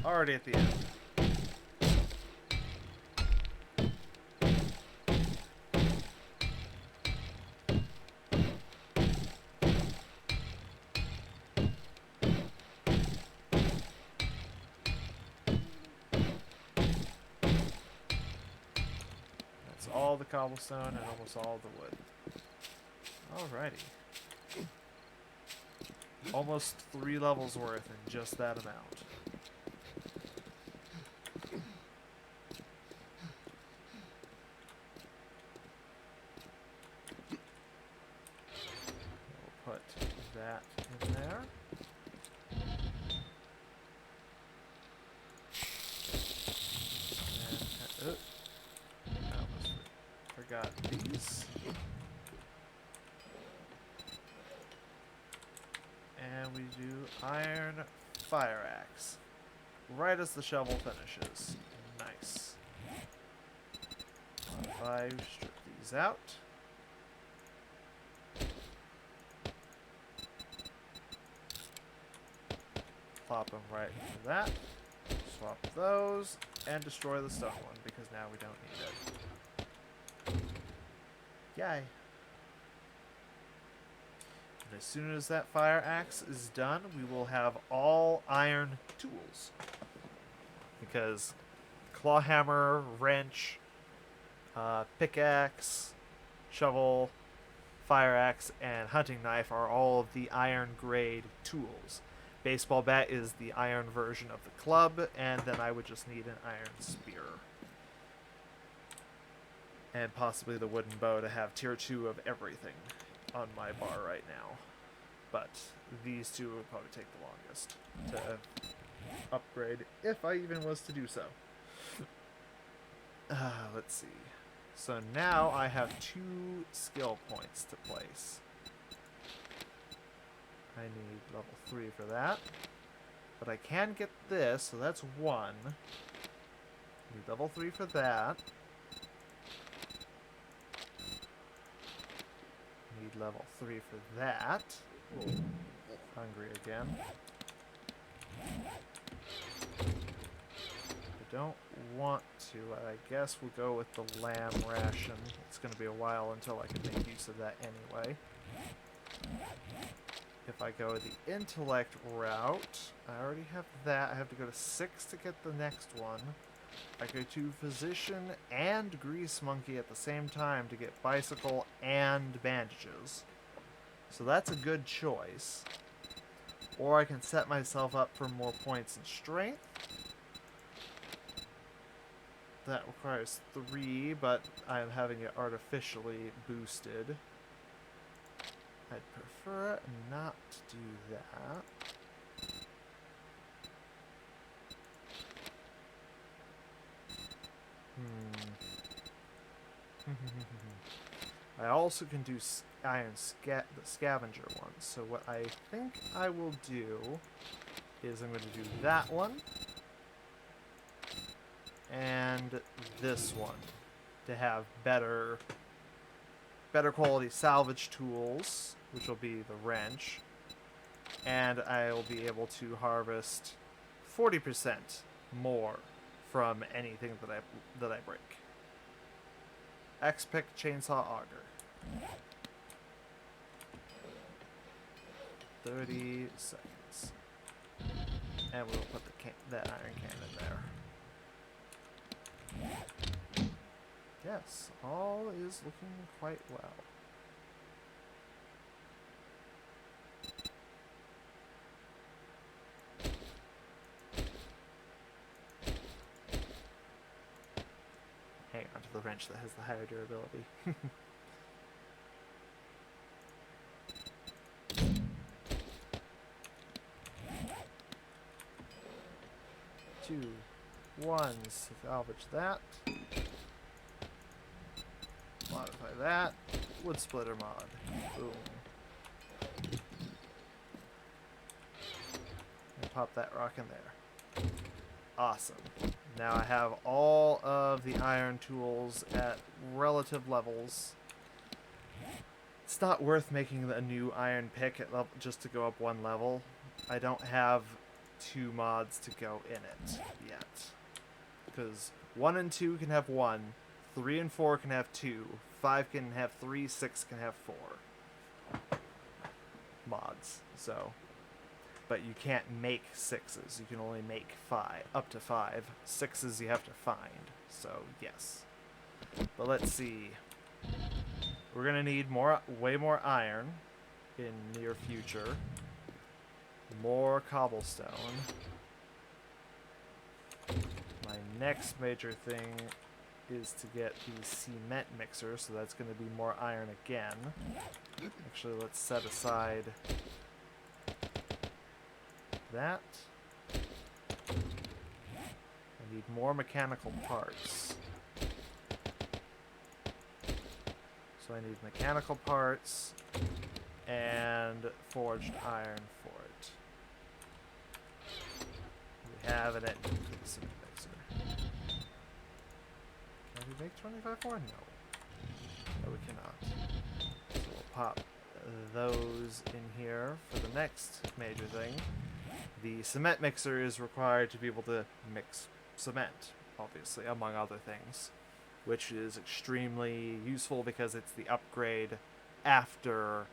already at the end. That's all the cobblestone and almost all the wood. Alrighty. Almost 3 levels worth in just that amount. We'll put that in there. And, I almost forgot these. And we do iron fire axe. Right as the shovel finishes. Nice. If I strip these out. Plop them right into that. Swap those. And destroy the stone one because now we don't need it. Yay. And as soon as that fire axe is done, we will have all iron tools. Because claw hammer, wrench, pickaxe, shovel, fire axe, and hunting knife are all of the iron grade tools. Baseball bat is the iron version of the club, and then I would just need an iron spear. And possibly the wooden bow to have tier 2 of everything on my bar right now. But these two would probably take the longest to upgrade, if I even was to do so. Let's see. So now I have 2 skill points to place. I need level 3 for that. But I can get this, so that's 1. Need level 3 for that. Need level 3 for that. Ooh, hungry again. I don't want to. I guess we'll go with the lamb ration. It's going to be a while until I can make use of that anyway. If I go the intellect route, I already have that. I have to go to 6 to get the next one. I go to physician and grease monkey at the same time to get bicycle and bandages. So that's a good choice. Or I can set myself up for more points in strength. That requires 3, but I'm having it artificially boosted. I'd prefer not to do that. I also can do the scavenger one. So what I think I will do is I'm going to do that one and this one to have better quality salvage tools, which will be the wrench, and I will be able to harvest 40% more from anything that I break. X-Pick Chainsaw Auger. 30 seconds. And we'll put that iron cannon there. Yes, all is looking quite well. Hang on to the wrench that has the higher durability. 2, 1, salvage that. Modify that. Wood splitter mod. Boom. And pop that rock in there. Awesome. Now I have all of the iron tools at relative levels. It's not worth making a new iron pick at just to go up 1 level. I don't have 2 mods to go in it yet. Because 1 and 2 can have 1, 3 and 4 can have 2, 5 can have 3, 6 can have 4 mods. So, but you can't make 6s. You can only make 5, up to 5. 6s you have to find. So yes. But let's see. We're gonna need way more iron in near future. More cobblestone. My next major thing is to get the cement mixer, so that's going to be more iron again. Actually, let's set aside that. I need more mechanical parts. So I need mechanical parts and forged iron for it. We have it at the cement mixer. Can we make 25 more? No, we cannot. So we'll pop those in here for the next major thing. The cement mixer is required to be able to mix cement, obviously, among other things, which is extremely useful because it's the upgrade after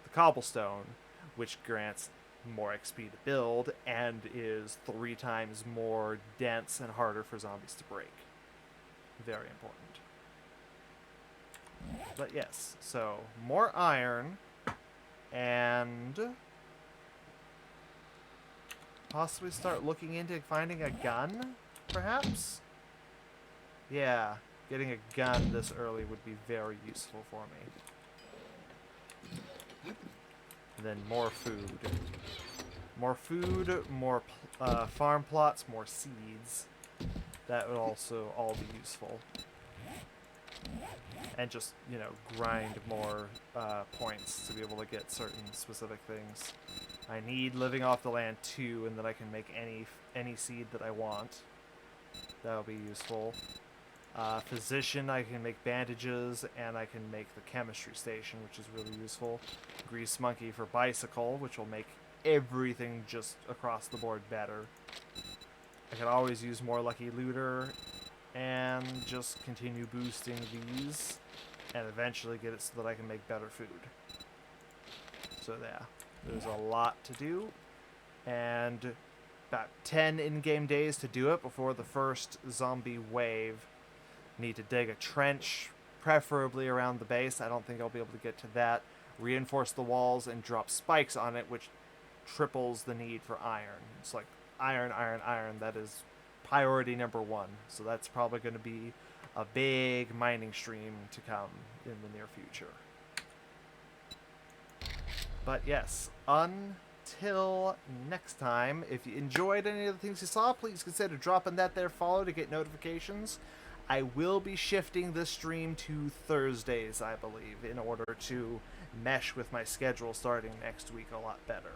the cobblestone, which grants more XP to build and is 3 times more dense and harder for zombies to break. Very important. But yes, so more iron and possibly start looking into finding a gun, perhaps? Yeah, Getting a gun this early would be very useful for me. And then more food. More food, more farm plots, more seeds. That would also all be useful. And just, you know, grind more points to be able to get certain specific things. I need living off the land too, and then I can make any seed that I want. That'll be useful. Physician, I can make bandages, and I can make the chemistry station, which is really useful. Grease monkey for bicycle, which will make everything just across the board better. I can always use more lucky looter, and just continue boosting these, and eventually get it so that I can make better food. So yeah, there's a lot to do, and about 10 in-game days to do it before the first zombie wave. Need to dig a trench, preferably around the base. I don't think I'll be able to get to that. Reinforce the walls and drop spikes on it, which triples the need for iron. It's like iron, iron, iron. That is priority number 1. So that's probably going to be a big mining stream to come in the near future. But yes, until next time, if you enjoyed any of the things you saw, please consider dropping that there follow to get notifications. I will be shifting this stream to Thursdays, I believe, in order to mesh with my schedule starting next week a lot better.